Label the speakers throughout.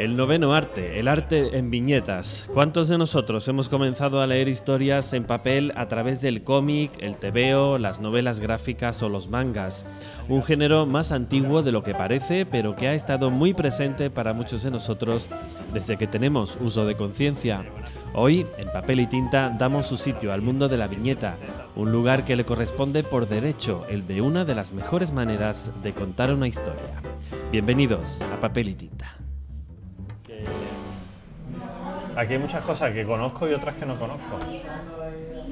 Speaker 1: El noveno arte, el arte en viñetas. ¿Cuántos de nosotros hemos comenzado a leer historias en papel a través del cómic, el tebeo, las novelas gráficas o los mangas? Un género más antiguo de lo que parece, pero que ha estado muy presente para muchos de nosotros desde que tenemos uso de conciencia. Hoy, en Papel y Tinta, damos su sitio al mundo de la viñeta, un lugar que le corresponde por derecho, el de una de las mejores maneras de contar una historia. Bienvenidos a Papel y Tinta.
Speaker 2: Aquí hay muchas cosas que conozco y otras que no conozco.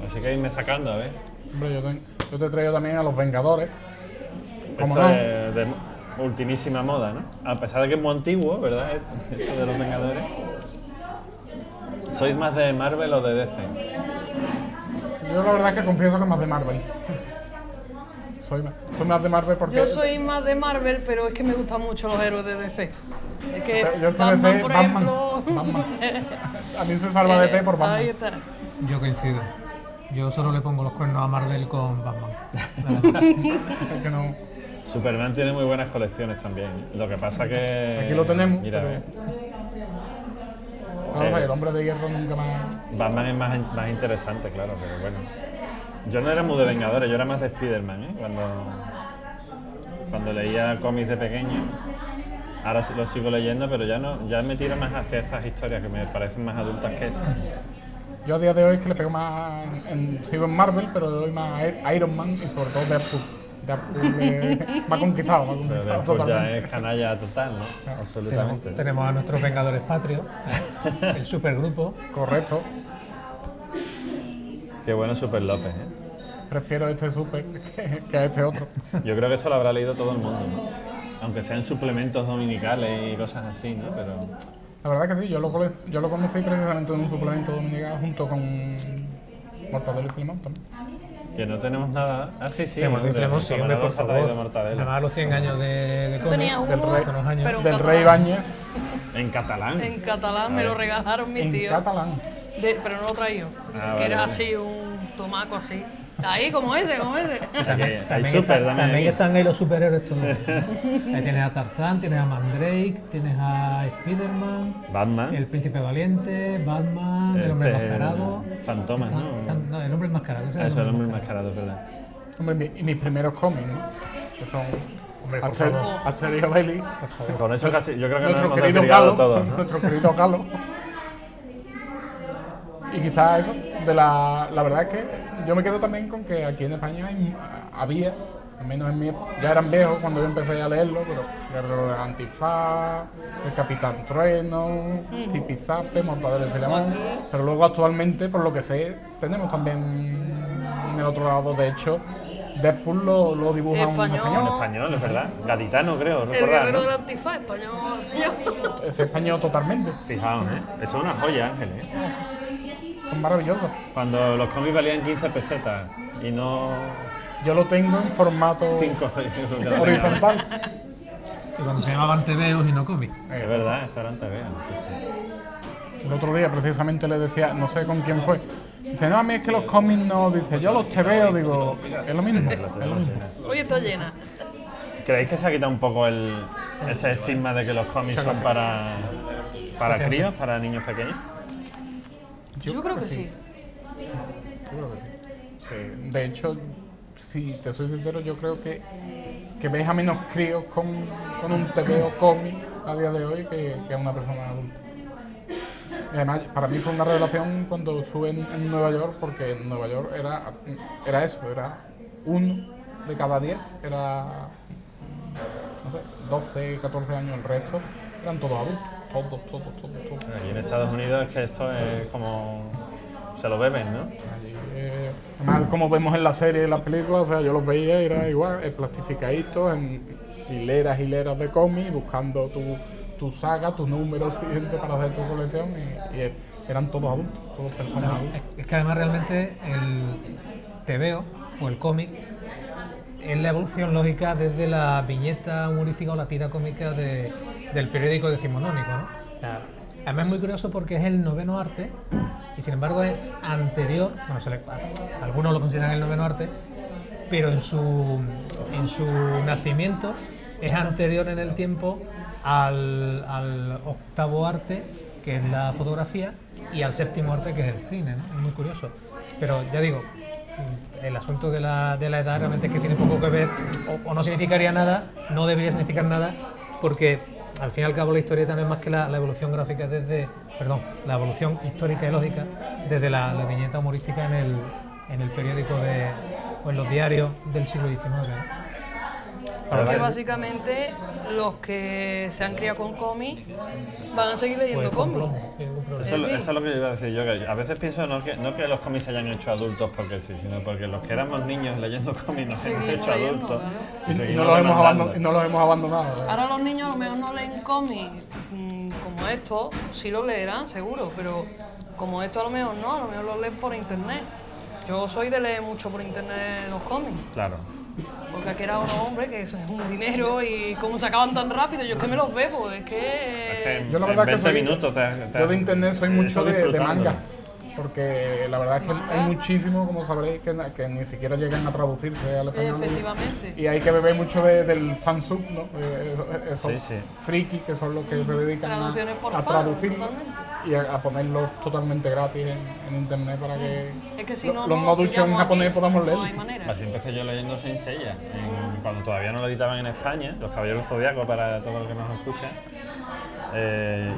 Speaker 2: Así que irme sacando, a ver.
Speaker 3: Hombre, yo te traigo también a los Vengadores. ¿Cómo
Speaker 2: Esto
Speaker 3: no?
Speaker 2: es de ultimísima moda, ¿no? A pesar de que es muy antiguo, ¿verdad? Esto de los Vengadores. ¿Sois más de Marvel o de DC?
Speaker 3: Yo la verdad es que confieso que más de Marvel. Soy más de Marvel porque...
Speaker 4: Yo soy más de Marvel, pero es que me gustan mucho los héroes de DC. Es que
Speaker 3: Yo es que
Speaker 4: Batman,
Speaker 3: DC,
Speaker 4: por
Speaker 3: Batman,
Speaker 4: ejemplo...
Speaker 3: Batman. A mí se salva DC por Batman.
Speaker 4: Ahí está.
Speaker 5: Yo coincido. Yo solo le pongo los cuernos a Marvel con Batman.
Speaker 3: Es que no...
Speaker 2: Superman tiene muy buenas colecciones también. Lo que pasa que...
Speaker 3: Aquí lo tenemos,
Speaker 2: Mira,
Speaker 3: pero... No sé, el Hombre de Hierro nunca más...
Speaker 2: Batman es más interesante, claro, pero bueno. Yo no era muy de Vengadores, yo era más de Spider-Man, ¿eh? Cuando leía cómics de pequeño. Ahora sí lo sigo leyendo, pero ya me tiro más hacia estas historias que me parecen más adultas que estas.
Speaker 3: Yo a día de hoy es que le pego más... sigo en Marvel, pero le doy más a Iron Man y sobre todo Deadpool. Deadpool me ha conquistado,
Speaker 2: Pero después ya
Speaker 3: totalmente.
Speaker 2: es canalla total, ¿no? Absolutamente.
Speaker 5: Tenemos a nuestros Vengadores Patrios, el supergrupo.
Speaker 3: Correcto.
Speaker 2: Qué bueno Super López, ¿eh?
Speaker 3: Prefiero este Super que a este otro.
Speaker 2: Yo creo que esto lo habrá leído todo el mundo, ¿no? Aunque sean suplementos dominicales y cosas así, ¿no? Pero...
Speaker 3: La verdad que sí, yo lo conocí precisamente en un suplemento dominical junto con Mortadelo y Filemón también.
Speaker 2: Que no tenemos nada... Ah, sí,
Speaker 5: Tenemos sí, hombre, por favor.
Speaker 2: Mortadelo.
Speaker 5: Además, los 100 años de cómic,
Speaker 4: Tenía uno,
Speaker 3: Del rey-
Speaker 5: hace unos años.
Speaker 4: pero
Speaker 3: Del
Speaker 4: catalán.
Speaker 3: Rey Ibáñez
Speaker 2: En catalán.
Speaker 4: En catalán me lo regalaron mis
Speaker 3: en
Speaker 4: tíos.
Speaker 3: catalán.
Speaker 4: Pero no lo traía.
Speaker 2: Ah,
Speaker 4: que era
Speaker 2: vale.
Speaker 4: así, un tomaco así. Ahí, como ese.
Speaker 2: O sea, que hay
Speaker 5: También,
Speaker 2: Super también
Speaker 5: también
Speaker 2: aquí.
Speaker 5: están ahí los superhéroes todos. Ahí tienes a Tarzán, tienes a Mandrake, tienes a Spiderman,
Speaker 2: Batman.
Speaker 5: el Príncipe Valiente, Batman, el Hombre Enmascarado.
Speaker 2: Fantomas, ¿no?
Speaker 5: No, el Hombre Enmascarado. ese
Speaker 2: Ah,
Speaker 5: es
Speaker 2: eso, el hombre enmascarado, es verdad.
Speaker 3: Hombre, y mis primeros cómics, ¿no? Que son
Speaker 5: Hombre, por favor.
Speaker 3: Asterix y Obelix.
Speaker 2: Con eso casi, yo creo que nos
Speaker 3: Nuestro
Speaker 2: hemos
Speaker 3: querido
Speaker 2: desbrigado
Speaker 3: Galo,
Speaker 2: todos, ¿no?
Speaker 3: nuestro querido Galo. Y quizás eso, la verdad es que yo me quedo también con que aquí en España había, al menos en mi época, ya eran viejos cuando yo empecé a leerlo, pero Guerrero del Antifaz, el Capitán Trueno, Zipizape, Mortadelo y Filemón, pero luego actualmente, por lo que sé, tenemos también en el otro lado, de hecho, Deadpool lo dibuja un
Speaker 4: Español.
Speaker 2: En
Speaker 3: español.
Speaker 2: español, es verdad. Gaditano, creo,
Speaker 4: El
Speaker 2: recordar,
Speaker 4: guerrero
Speaker 2: ¿no?
Speaker 4: del antifaz, español.
Speaker 3: Es español totalmente,
Speaker 2: Fijaos, ¿eh? Esto es una joya, Ángel, ¿eh?
Speaker 3: son maravillosos.
Speaker 2: Cuando los cómics valían 15 pesetas y no
Speaker 3: Yo lo tengo en formato
Speaker 2: 5 o 6
Speaker 3: horizontal.
Speaker 5: Y cuando se llamaban TVOs y no cómics.
Speaker 2: Es verdad, eso era antes, sí, sí.
Speaker 3: El otro día precisamente le decía, no sé con quién fue, dice, no, a mí es que los cómics no, dice, yo los te veo, digo, es lo mismo, es lo mismo.
Speaker 4: Hoy está llena.
Speaker 2: ¿Creéis que se ha quitado un poco ese estigma de que los cómics son para críos, para niños pequeños?
Speaker 4: Yo creo que sí.
Speaker 3: De hecho, si te soy sincero, yo creo que ves a menos críos con un TVO cómic a día de hoy que a una persona adulta. Y además, para mí fue una revelación cuando estuve en Nueva York, porque en Nueva York era eso, era 1 de cada 10, era, no sé, 12, 14 años, el resto eran todos adultos, todos.
Speaker 2: Y en Estados Unidos es que esto es como... se lo beben, ¿no?
Speaker 3: Allí, además, como vemos en la serie y en las películas, o sea, yo los veía y era igual, plastificaditos en hileras de cómics, buscando tu saga, tu número siguiente para hacer tu colección y eran todos adultos, todos personas adultas.
Speaker 5: Es que además realmente el TVO o el cómic es la evolución lógica desde la viñeta humorística o la tira cómica del periódico decimonónico, ¿no? O sea, además es muy curioso porque es el noveno arte y sin embargo es anterior, bueno, algunos lo consideran el noveno arte, pero en su nacimiento es anterior en el tiempo al octavo arte, que es la fotografía, y al séptimo arte, que es el cine, ¿no? Es muy curioso. Pero ya digo, el asunto de la edad realmente es que tiene poco que ver, o no significaría nada, no debería significar nada, porque al fin y al cabo la historia también más que la evolución gráfica la evolución histórica y lógica desde la viñeta humorística en el periódico o en los diarios del siglo XIX, ¿no?
Speaker 4: Porque básicamente los que se han criado con cómics van a seguir leyendo
Speaker 5: Pues con
Speaker 4: cómics.
Speaker 5: plomo, ningún problema.
Speaker 2: Eso es lo que iba a decir yo, que a veces pienso no que los cómics se hayan hecho adultos porque sí, sino porque los que éramos niños leyendo cómics nos hemos
Speaker 4: Seguimos
Speaker 2: hecho
Speaker 4: leyendo,
Speaker 2: adultos
Speaker 4: claro.
Speaker 2: y
Speaker 3: Y
Speaker 2: seguimos
Speaker 3: no los hemos
Speaker 2: demandando.
Speaker 3: no los hemos abandonado.
Speaker 4: Ahora los niños a lo mejor no leen cómics como estos, sí lo leerán seguro, pero como esto a lo mejor no, a lo mejor lo leen por internet. Yo soy de leer mucho por internet los cómics.
Speaker 2: Claro.
Speaker 4: Porque aquí era unos hombres que eso es un dinero y cómo se acaban tan rápido, yo es que me los bebo, es
Speaker 2: Es
Speaker 4: que...
Speaker 2: que
Speaker 3: Yo la
Speaker 2: en
Speaker 3: verdad que
Speaker 2: 20
Speaker 3: soy,
Speaker 2: minutos
Speaker 3: yo de internet soy mucho
Speaker 2: eso
Speaker 3: de
Speaker 2: disfrutándolo.
Speaker 3: mangas, porque la verdad es que hay muchísimo, como sabréis, que ni siquiera llegan a traducirse al español.
Speaker 4: Efectivamente.
Speaker 3: Y hay que beber mucho del fansub, ¿no? Esos
Speaker 2: Sí, sí.
Speaker 3: frikis que son los que se dedican
Speaker 4: Traducciones por
Speaker 3: a
Speaker 4: fan,
Speaker 3: traducir
Speaker 4: totalmente.
Speaker 3: y a ponerlos totalmente gratis en internet para que
Speaker 4: Es que si no,
Speaker 3: los
Speaker 4: no
Speaker 3: no duchos en
Speaker 4: pillamos
Speaker 3: japonés
Speaker 4: aquí,
Speaker 3: podamos leer.
Speaker 4: No hay manera.
Speaker 2: Así empecé yo leyendo Saint Seiya, cuando todavía no lo editaban en España, Los Caballeros Zodiaco para todo el que nos escuche.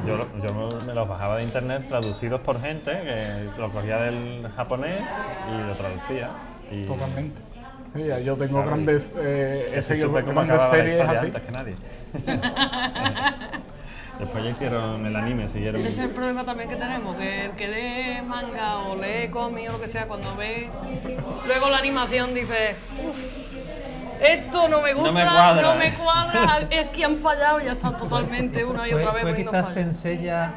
Speaker 2: Yo me los bajaba de internet traducidos por gente que lo cogía del japonés y lo traducía. Y
Speaker 3: Totalmente. Sí, yo tengo
Speaker 2: Claro,
Speaker 3: grandes,
Speaker 2: así supe cómo
Speaker 3: grandes
Speaker 2: acababa la
Speaker 3: series
Speaker 2: historia
Speaker 3: así.
Speaker 2: antes que nadie. Después ya hicieron el anime, siguieron.
Speaker 4: Ese es el problema también que tenemos, que el que lee manga o lee cómic o lo que sea, cuando ve luego la animación dice, uff, esto no me gusta,
Speaker 2: No me cuadra".
Speaker 4: es que han fallado y ya está totalmente una y otra vez
Speaker 5: Fue
Speaker 4: poniendo
Speaker 5: quizás
Speaker 4: fallos.
Speaker 5: Senseiya,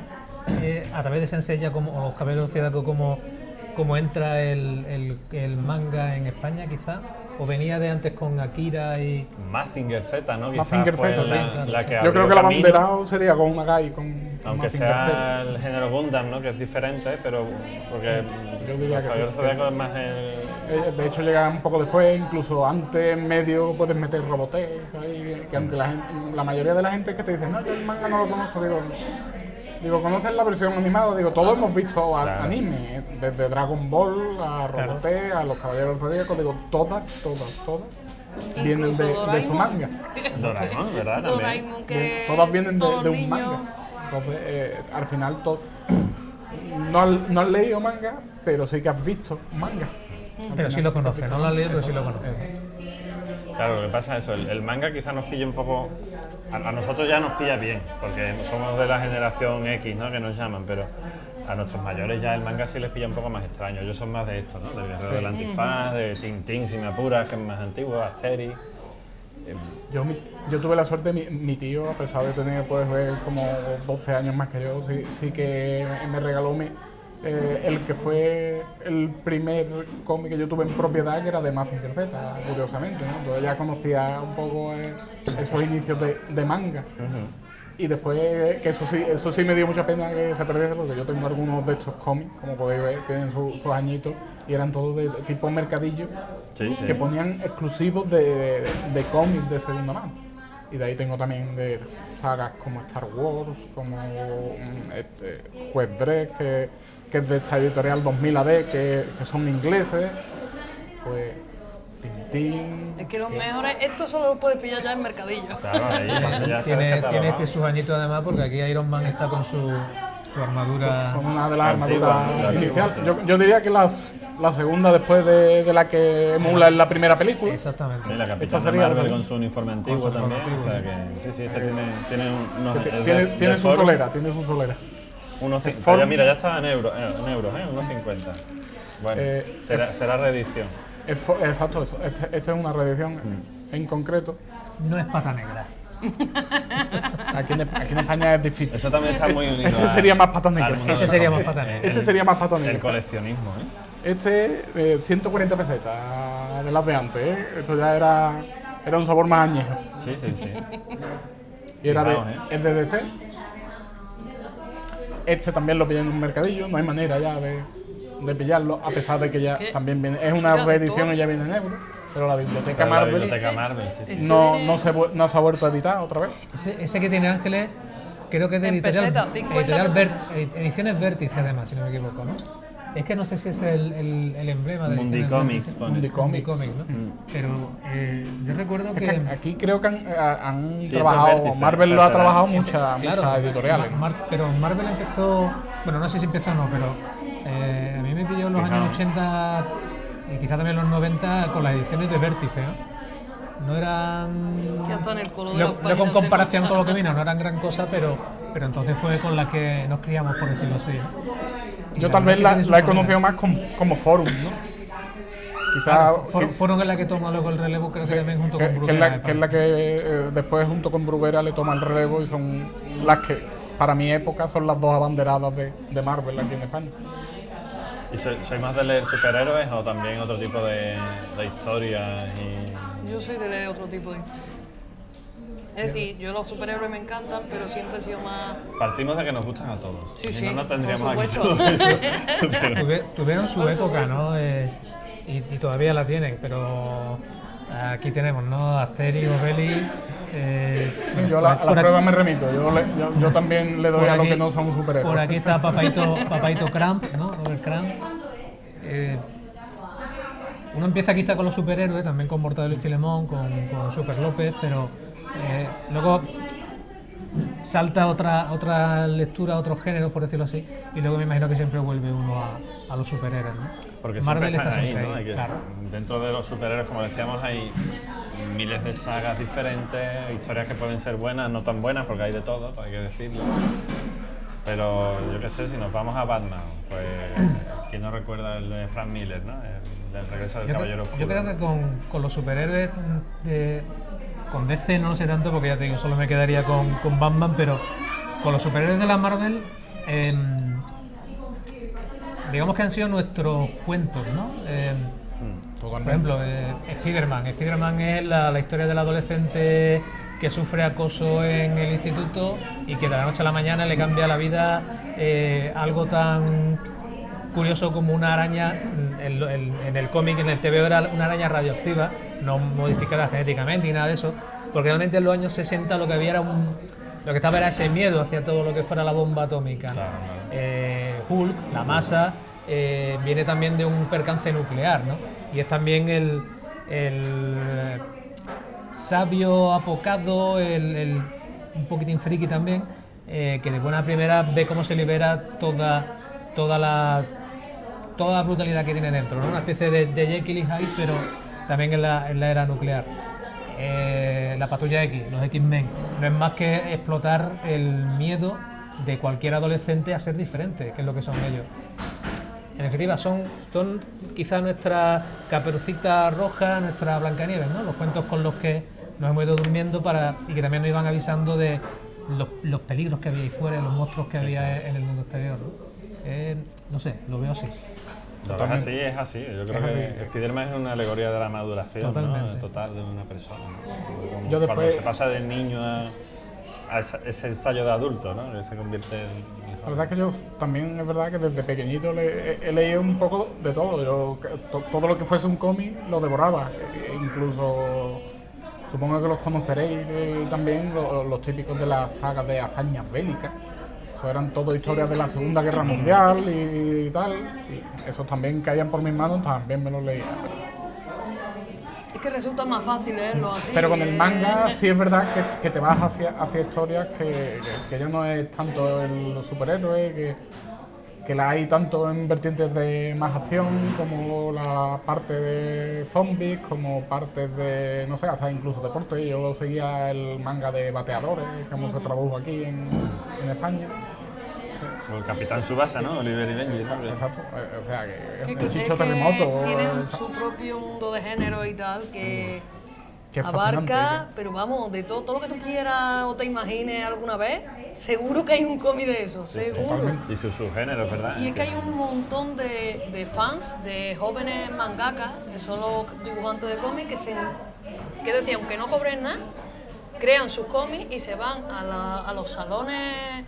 Speaker 5: a través de Senseiya o los Caballeros Zodiaco como entra el manga en España, quizás, o venía de antes con Akira y...
Speaker 2: Mazinger Z, ¿no?
Speaker 3: Mazinger
Speaker 2: Quizás fue
Speaker 3: Z,
Speaker 2: la que
Speaker 3: Yo
Speaker 2: abrió
Speaker 3: creo que el
Speaker 2: camino,
Speaker 3: abanderado sería con Nagai, con
Speaker 2: aunque
Speaker 3: Mazinger
Speaker 2: sea
Speaker 3: Z.
Speaker 2: el género Gundam, ¿no? Que es diferente, pero porque
Speaker 3: Yo diría
Speaker 2: los
Speaker 3: que
Speaker 2: Caballeros
Speaker 3: sí.
Speaker 2: Zodiaco es más el...
Speaker 3: De hecho llega un poco después, incluso antes, en medio, puedes meter Robotech, ahí, que aunque la mayoría de la gente que te dice, no, yo el manga no lo conozco, digo, ¿conoces la versión animada? Digo, todos hemos visto
Speaker 2: Claro.
Speaker 3: anime, desde Dragon Ball a Robotech, a los Caballeros Zodíacos, digo, todas vienen
Speaker 4: Incluso
Speaker 3: de su
Speaker 4: Doraemon.
Speaker 3: manga.
Speaker 2: Doraemon, ¿verdad? También.
Speaker 4: Doraemon, que
Speaker 3: Todas vienen
Speaker 4: todos
Speaker 3: de un
Speaker 4: niños-
Speaker 3: manga. Entonces, al final, no has leído manga, pero sí que has visto manga.
Speaker 5: Pero sí lo conoce, no lo ha leído, pero sí lo conoce.
Speaker 2: Claro, lo que pasa es eso, el manga quizás nos pilla un poco... A nosotros ya nos pilla bien, porque somos de la generación X, ¿no? Que nos llaman, pero a nuestros mayores ya el manga sí les pilla un poco más extraño. Ellos son más de esto, ¿no? Del Guerrero del Antifaz, de Tintín, si me apuras, que es más antiguo, Asterix...
Speaker 3: Yo tuve la suerte, mi tío, a pesar de tener pues como 12 años más que yo, sí que me regaló el que fue el primer cómic que yo tuve en propiedad, que era de Mazinger Z, curiosamente, ¿no? Entonces ya conocía un poco esos inicios de manga. Y después, que eso sí me dio mucha pena que se perdiese, porque yo tengo algunos de estos cómics, como podéis ver, tienen sus añitos, y eran todos de tipo mercadillo,
Speaker 2: Sí, sí.
Speaker 3: que ponían exclusivos de cómics de segunda mano. Y de ahí tengo también de sagas como Star Wars, como Juez Dredd, que es de esta editorial 2000 AD, que son ingleses, pues Tintín...
Speaker 4: Es que los mejores, esto solo lo puedes pillar ya en mercadillo.
Speaker 2: Claro, ahí eso ya está
Speaker 5: Tiene
Speaker 2: descatalogado.
Speaker 5: sus añitos además, porque aquí Iron Man está con su armadura...
Speaker 3: Con una de las
Speaker 2: Antigua,
Speaker 3: armaduras
Speaker 2: antigua,
Speaker 3: iniciales.
Speaker 2: sí.
Speaker 3: Yo diría que la segunda después de la que emula en la primera película.
Speaker 5: Exactamente.
Speaker 2: Sí, la
Speaker 3: Esta
Speaker 2: Capitana
Speaker 3: sería la
Speaker 2: Marvel
Speaker 3: segunda.
Speaker 2: con su uniforme antiguo
Speaker 5: su uniforme
Speaker 2: también. O sea
Speaker 5: antiguo,
Speaker 2: que sí, este tiene unos. el
Speaker 3: Tiene
Speaker 2: de
Speaker 3: su
Speaker 2: Forum,
Speaker 3: solera, tiene su solera.
Speaker 2: Pero mira, ya está en euros, unos 50. Bueno,
Speaker 3: Eh,
Speaker 2: será reedición.
Speaker 3: Exacto, eso. Esta es una reedición en concreto.
Speaker 5: No es pata negra.
Speaker 3: Aquí en España es difícil.
Speaker 2: Eso también está muy unido.
Speaker 3: Este sería más pata negra.
Speaker 2: al mundo
Speaker 5: Ese
Speaker 2: del
Speaker 5: sería
Speaker 2: cómic.
Speaker 5: más pata negra.
Speaker 3: Este sería más pata negra.
Speaker 2: El coleccionismo, ¿eh?
Speaker 3: 140 pesetas de las de antes, ¿eh? Esto ya era un sabor más añejo.
Speaker 2: Sí, sí, sí.
Speaker 3: Y era
Speaker 2: Fijaos,
Speaker 3: es de DC. Este también lo pillé en un mercadillo, no hay manera ya de pillarlo, a pesar de que ya
Speaker 4: ¿Qué?
Speaker 3: también viene. Es una
Speaker 4: Mira, de
Speaker 3: reedición
Speaker 4: todo.
Speaker 3: y ya viene en euros. pero la biblioteca
Speaker 2: Pero la
Speaker 3: Marvel
Speaker 2: biblioteca Marvel, sí, sí.
Speaker 3: no se ha vuelto a editar otra vez.
Speaker 5: Ese que tiene Ángeles, creo que es de
Speaker 4: En
Speaker 5: editorial,
Speaker 4: pesetas, 50
Speaker 5: editorial
Speaker 4: pesetas.
Speaker 5: Ediciones Vértice, además, si no me equivoco, ¿no? Es que no sé si es el emblema de
Speaker 2: Mundi
Speaker 5: Ediciones
Speaker 2: Comics,
Speaker 5: Vértice.
Speaker 2: pone.
Speaker 3: Mundi
Speaker 5: Mundi
Speaker 3: Comics.
Speaker 5: Comics, ¿no? Pero yo recuerdo
Speaker 3: Es
Speaker 5: que...
Speaker 3: que aquí creo que han
Speaker 2: Sí,
Speaker 3: trabajado,
Speaker 2: esto es Vértice,
Speaker 3: Marvel
Speaker 2: o sea,
Speaker 3: lo ha
Speaker 2: será-
Speaker 3: trabajado muchas
Speaker 5: Claro,
Speaker 3: editoriales.
Speaker 5: pero Marvel empezó, bueno, no sé si empezó o no, pero a mí me pilló en los
Speaker 2: Fijaos.
Speaker 5: años 80 y quizá también en los 90 con las ediciones de Vértice, ¿no? No eran...
Speaker 4: Que hasta en el color de
Speaker 5: No,
Speaker 4: las
Speaker 5: no
Speaker 4: páginas
Speaker 5: con
Speaker 4: se
Speaker 5: comparación
Speaker 4: nota.
Speaker 5: con lo que vino, no eran gran cosa, pero entonces fue con la que nos criamos, por decirlo así, ¿no? Y
Speaker 3: Yo
Speaker 5: la
Speaker 3: tal vez
Speaker 5: verdad que tiene
Speaker 3: la he
Speaker 5: su
Speaker 3: conocido
Speaker 5: manera.
Speaker 3: más como forum, ¿no? Quizás
Speaker 5: Claro, fueron en la que toma luego el relevo, creo que también junto con
Speaker 3: que es
Speaker 5: Bruguera.
Speaker 3: la que después junto con Bruguera le toma el relevo y son las que para mi época son las dos abanderadas de Marvel aquí en España.
Speaker 2: ¿Y soy más de leer superhéroes o también otro tipo de historias?
Speaker 4: Yo soy de leer otro tipo de historia. Es decir, yo los superhéroes me encantan, pero siempre he sido más...
Speaker 2: Partimos de que nos gustan a todos.
Speaker 4: Sí,
Speaker 2: Si
Speaker 4: sí,
Speaker 2: no, no tendríamos
Speaker 4: por
Speaker 2: aquí
Speaker 4: supuesto.
Speaker 2: todo esto. Pero-
Speaker 5: Tuvieron su
Speaker 4: Por
Speaker 5: época,
Speaker 4: supuesto.
Speaker 5: ¿no? Y todavía la tienen, pero aquí tenemos, ¿no? Asterix, Obelix.
Speaker 3: Yo a la prueba me remito, yo también le doy
Speaker 5: por
Speaker 3: a los
Speaker 5: aquí-
Speaker 3: que no son superhéroes.
Speaker 5: Por aquí está Papaito Cramp, ¿no? Robert Cramp. Uno empieza quizá con los superhéroes, también con Mortadelo y Filemón, con Super López, pero luego salta otra lectura, otros géneros, por decirlo así, y luego me imagino que siempre vuelve uno a los superhéroes, ¿no?
Speaker 2: Porque
Speaker 5: Marvel
Speaker 2: siempre
Speaker 5: está
Speaker 2: están ahí,
Speaker 5: siempre
Speaker 2: ¿no?
Speaker 5: ahí,
Speaker 2: Hay que-
Speaker 5: claro.
Speaker 2: Dentro de los superhéroes, como decíamos, hay miles de sagas diferentes, historias que pueden ser buenas, no tan buenas, porque hay de todo, hay que decirlo. Pero yo qué sé, si nos vamos a Batman, pues ¿quién no recuerda el de Frank Miller, ¿no? El del regreso del Caballero Oscuro.
Speaker 5: Yo creo que con los superhéroes con DC no lo sé tanto porque ya te digo, solo me quedaría con Batman, pero con los superhéroes de la Marvel, digamos que han sido nuestros cuentos, ¿no? Por ejemplo, Spider-Man. Spider-Man es la historia del adolescente que sufre acoso en el instituto y que de la noche a la mañana le cambia la vida algo tan curioso como una araña. En el cómic, en el TVO, era una araña radioactiva, no modificada genéticamente ni nada de eso, porque realmente en los años 60 lo que había era lo que estaba era ese miedo hacia todo lo que fuera la bomba atómica, ¿no?
Speaker 2: Claro.
Speaker 5: Hulk, la masa, viene también de un percance nuclear, ¿no? Y es también el sabio apocado, un poquitín friki también, que de buena primera ve cómo se libera toda la brutalidad que tiene dentro, ¿no? Una especie de Jekyll y Hyde, pero también en la era nuclear. La Patrulla X, los X-Men, no es más que explotar el miedo de cualquier adolescente a ser diferente, que es lo que son ellos. En definitiva, son quizá nuestra Caperucita Roja, nuestra Blancanieves, ¿no? Los cuentos con los que nos hemos ido durmiendo y que también nos iban avisando de los peligros que había ahí fuera, los monstruos que había en el mundo exterior, ¿no? No sé, lo veo así.
Speaker 2: No, es así. Yo creo
Speaker 3: Es
Speaker 2: que
Speaker 3: así.
Speaker 2: Spiderman es una alegoría de la maduración, ¿no?
Speaker 5: Totalmente.
Speaker 2: Total de una persona, ¿no? Como
Speaker 3: Yo
Speaker 2: cuando
Speaker 3: después-
Speaker 2: se pasa de niño a ese ensayo de adulto, ¿no? Que se convierte en...
Speaker 3: La verdad es que yo también es verdad que desde pequeñito he leído un poco de todo. Todo lo que fuese un cómic lo devoraba. Incluso supongo que los conoceréis también, los típicos de las sagas de hazañas bélicas. Eso eran todo historias de la Segunda Guerra Mundial y tal. Y esos también caían por mis manos, también me los leía.
Speaker 4: Es que resulta más fácil leerlo así.
Speaker 3: Pero con el manga sí es verdad que te vas hacia historias que ya no es tanto los superhéroes, que la hay tanto en vertientes de más acción como la parte de zombies, como partes de, no sé, hasta incluso deporte. Yo seguía el manga de bateadores, como se tradujo aquí en España.
Speaker 2: O el Capitán Tsubasa, ¿no? Oliver y Benji, ¿sabes?
Speaker 3: Exacto, o sea que
Speaker 4: Que
Speaker 3: el Chicho Terremoto.
Speaker 4: tienen su propio mundo de género y tal que
Speaker 3: que es
Speaker 4: abarca,
Speaker 3: fascinante.
Speaker 4: pero vamos, de todo lo que tú quieras o te imagines alguna vez, seguro que hay un cómic de eso, seguro.
Speaker 2: Y su subgénero, ¿verdad?
Speaker 4: Y es que hay un montón de fans, de jóvenes mangakas, que son los dibujantes de cómics, que decían, aunque no cobren nada, crean sus cómics y se van a los salones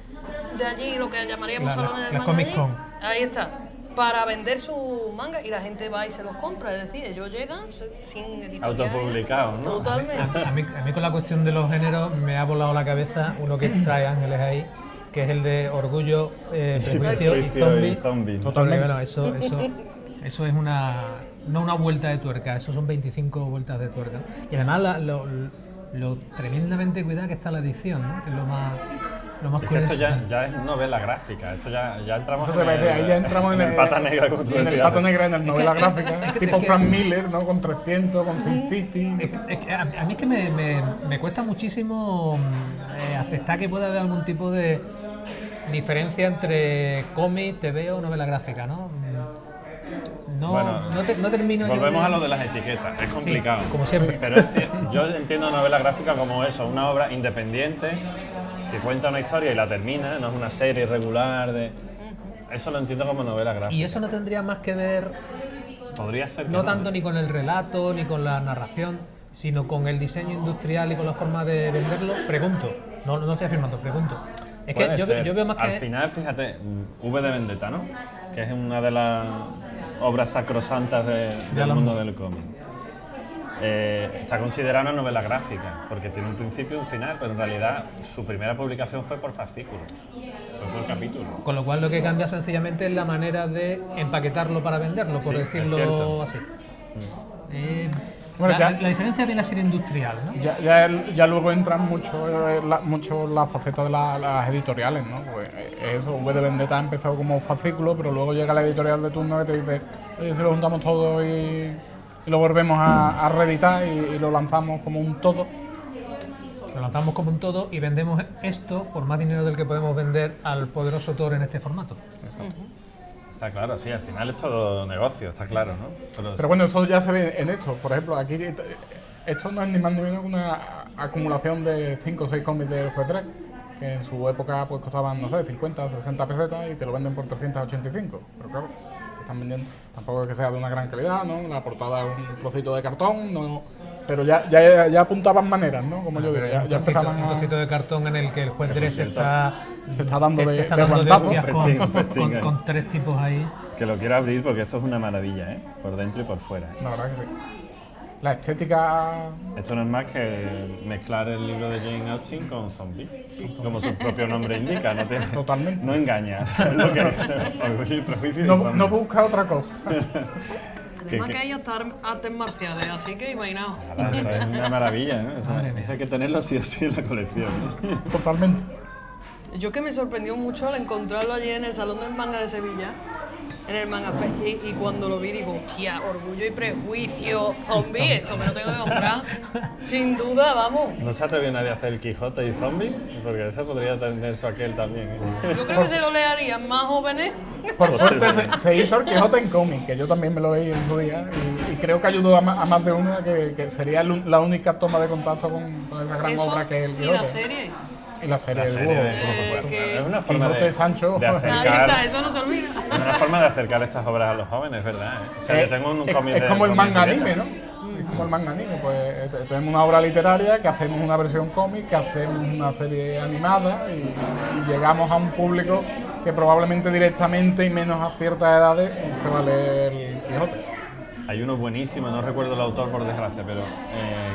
Speaker 4: de allí, lo que llamaríamos salones del
Speaker 5: las
Speaker 4: manga
Speaker 5: Comic
Speaker 4: allí.
Speaker 5: Con.
Speaker 4: Ahí está. para vender su manga y la gente va y se los compra. Es decir, ellos llegan sin editorial.
Speaker 2: Autopublicados, ¿no?
Speaker 4: Totalmente.
Speaker 5: A mí con la cuestión de los géneros me ha volado la cabeza uno que trae Ángeles ahí, que es el de Orgullo, Prejuicio y Zombie.
Speaker 3: Totalmente.
Speaker 5: Bueno, eso es no una vuelta de tuerca, eso son 25 vueltas de tuerca. Y además lo tremendamente cuidada que está la edición, ¿no? Que es lo más
Speaker 2: Es que
Speaker 5: curioso.
Speaker 2: esto ya es novela gráfica, esto ya entramos
Speaker 3: Eso te parece, ahí ya entramos
Speaker 2: en el pata negra, como tú
Speaker 3: en el
Speaker 2: decías.
Speaker 3: pata negra, en el novela gráfica, tipo
Speaker 5: es que-
Speaker 3: Frank Miller, ¿no? Con 300, con Sin City.
Speaker 5: Es que a mí es que me cuesta muchísimo aceptar que pueda haber algún tipo de diferencia entre cómic, TV o novela gráfica, ¿no?
Speaker 2: Bueno,
Speaker 5: No termino yo
Speaker 2: Volvemos
Speaker 5: de-
Speaker 2: a lo de las etiquetas, es complicado.
Speaker 5: Sí, como siempre.
Speaker 2: Pero yo entiendo novela gráfica como eso, una obra independiente que cuenta una historia y la termina, no es una serie regular de... Eso lo entiendo como novela gráfica.
Speaker 5: Y eso no tendría más que ver,
Speaker 2: Podría ser que
Speaker 5: no tanto ni con el relato, ni con la narración, sino con el diseño industrial y con la forma de venderlo. Pregunto, no estoy afirmando, pregunto. Es que
Speaker 2: Puede
Speaker 5: yo
Speaker 2: ser.
Speaker 5: veo más que...
Speaker 2: Al final, fíjate, V de Vendetta, ¿no? Que es una de las obras sacrosantas del
Speaker 5: la-
Speaker 2: mundo del cómic. Está considerada una novela gráfica, porque tiene un principio y un final, pero en realidad su primera publicación fue por fascículo, fue por capítulo.
Speaker 5: Con lo cual lo que cambia sencillamente es la manera de empaquetarlo para venderlo, por
Speaker 2: Sí, es
Speaker 5: decirlo
Speaker 2: cierto.
Speaker 5: así.
Speaker 3: Bueno,
Speaker 5: La diferencia viene a ser industrial, ¿no?
Speaker 3: Ya luego entran mucho la faceta de las editoriales, ¿no? Pues eso, V de Vendetta ha empezado como fascículo, pero luego llega la editorial de turno que te dice, oye, si lo juntamos todo y lo volvemos a reeditar y lo lanzamos como un todo.
Speaker 5: Lo lanzamos como un todo y vendemos esto por más dinero del que podemos vender al poderoso autor en este formato.
Speaker 2: Está claro, sí, al final es todo negocio, está claro, ¿no?
Speaker 3: Pero bueno, eso ya se ve en esto. Por ejemplo, aquí esto no es ni más ni menos que una acumulación de 5 o 6 cómics del Juez Dredd, que en su época pues costaban, no sé, 50 o 60 pesetas y te lo venden por 385. Pero claro, te están vendiendo, tampoco es que sea de una gran calidad, ¿no? La portada es un trocito de cartón, no, pero ya apuntaban maneras, ¿no? Como yo digo, ya empezaban
Speaker 5: Un
Speaker 3: a...
Speaker 5: trocito de cartón en el que el juez Dredd se está
Speaker 3: dando de
Speaker 5: hostias
Speaker 2: Festín,
Speaker 5: con,
Speaker 2: festín,
Speaker 5: con tres tipos ahí.
Speaker 2: Que lo quiero abrir porque esto es una maravilla, ¿eh? Por dentro y por fuera. ¿eh?
Speaker 3: La verdad que sí. La estética...
Speaker 2: Esto no es más que mezclar el libro de Jane Austen con zombies, como su propio nombre indica, no tiene,
Speaker 3: Totalmente.
Speaker 2: no engaña, ¿sabes lo que es? Orgullo y Prejuicio y
Speaker 3: No
Speaker 2: zombies.
Speaker 3: busca otra cosa.
Speaker 4: Además que hay hasta artes marciales, así que imaginaos.
Speaker 2: Nada, eso es una maravilla, ¿no? Eso hay que tenerlo sí o sí en la colección. ¿no?
Speaker 3: Totalmente.
Speaker 4: Yo que me sorprendió mucho al encontrarlo allí en el Salón del Manga de Sevilla, en el Manga Fest, y cuando lo vi digo, hostia, Orgullo y Prejuicio, zombie, esto me lo tengo que comprar, sin duda, vamos.
Speaker 2: ¿No se atrevió nadie a hacer Quijote y zombies? Porque eso podría tener su aquel también. ¿eh?
Speaker 4: Yo creo que se lo leerían más jóvenes.
Speaker 3: Por suerte se hizo el Quijote en cómic, que yo también me lo leí en su día, y creo que ayudó a más de uno a que sería la única toma de contacto con esa gran
Speaker 4: Eso
Speaker 3: obra que es el
Speaker 4: y
Speaker 3: Quijote.
Speaker 4: la serie.
Speaker 3: Y la serie
Speaker 2: La
Speaker 3: de
Speaker 2: serie
Speaker 3: Hugo,
Speaker 2: de-
Speaker 3: por supuesto.
Speaker 4: que-
Speaker 2: Es una forma
Speaker 3: Quijote,
Speaker 2: de,
Speaker 3: Sancho.
Speaker 2: de
Speaker 4: Ahí está,
Speaker 2: acercar...
Speaker 4: eso no se olvida.
Speaker 2: Es una forma de acercar estas obras a los jóvenes, ¿verdad? O sea, yo tengo un cómic
Speaker 3: es
Speaker 2: de
Speaker 3: como el
Speaker 2: cómic
Speaker 3: manga
Speaker 2: directo.
Speaker 3: anime, ¿no? Es como el manga anime, pues tenemos una obra literaria, que hacemos una versión cómic, que hacemos una serie animada y llegamos a un público que probablemente directamente y menos a ciertas edades se va a leer el Quijote.
Speaker 2: Hay uno buenísimo, no recuerdo el autor por desgracia, pero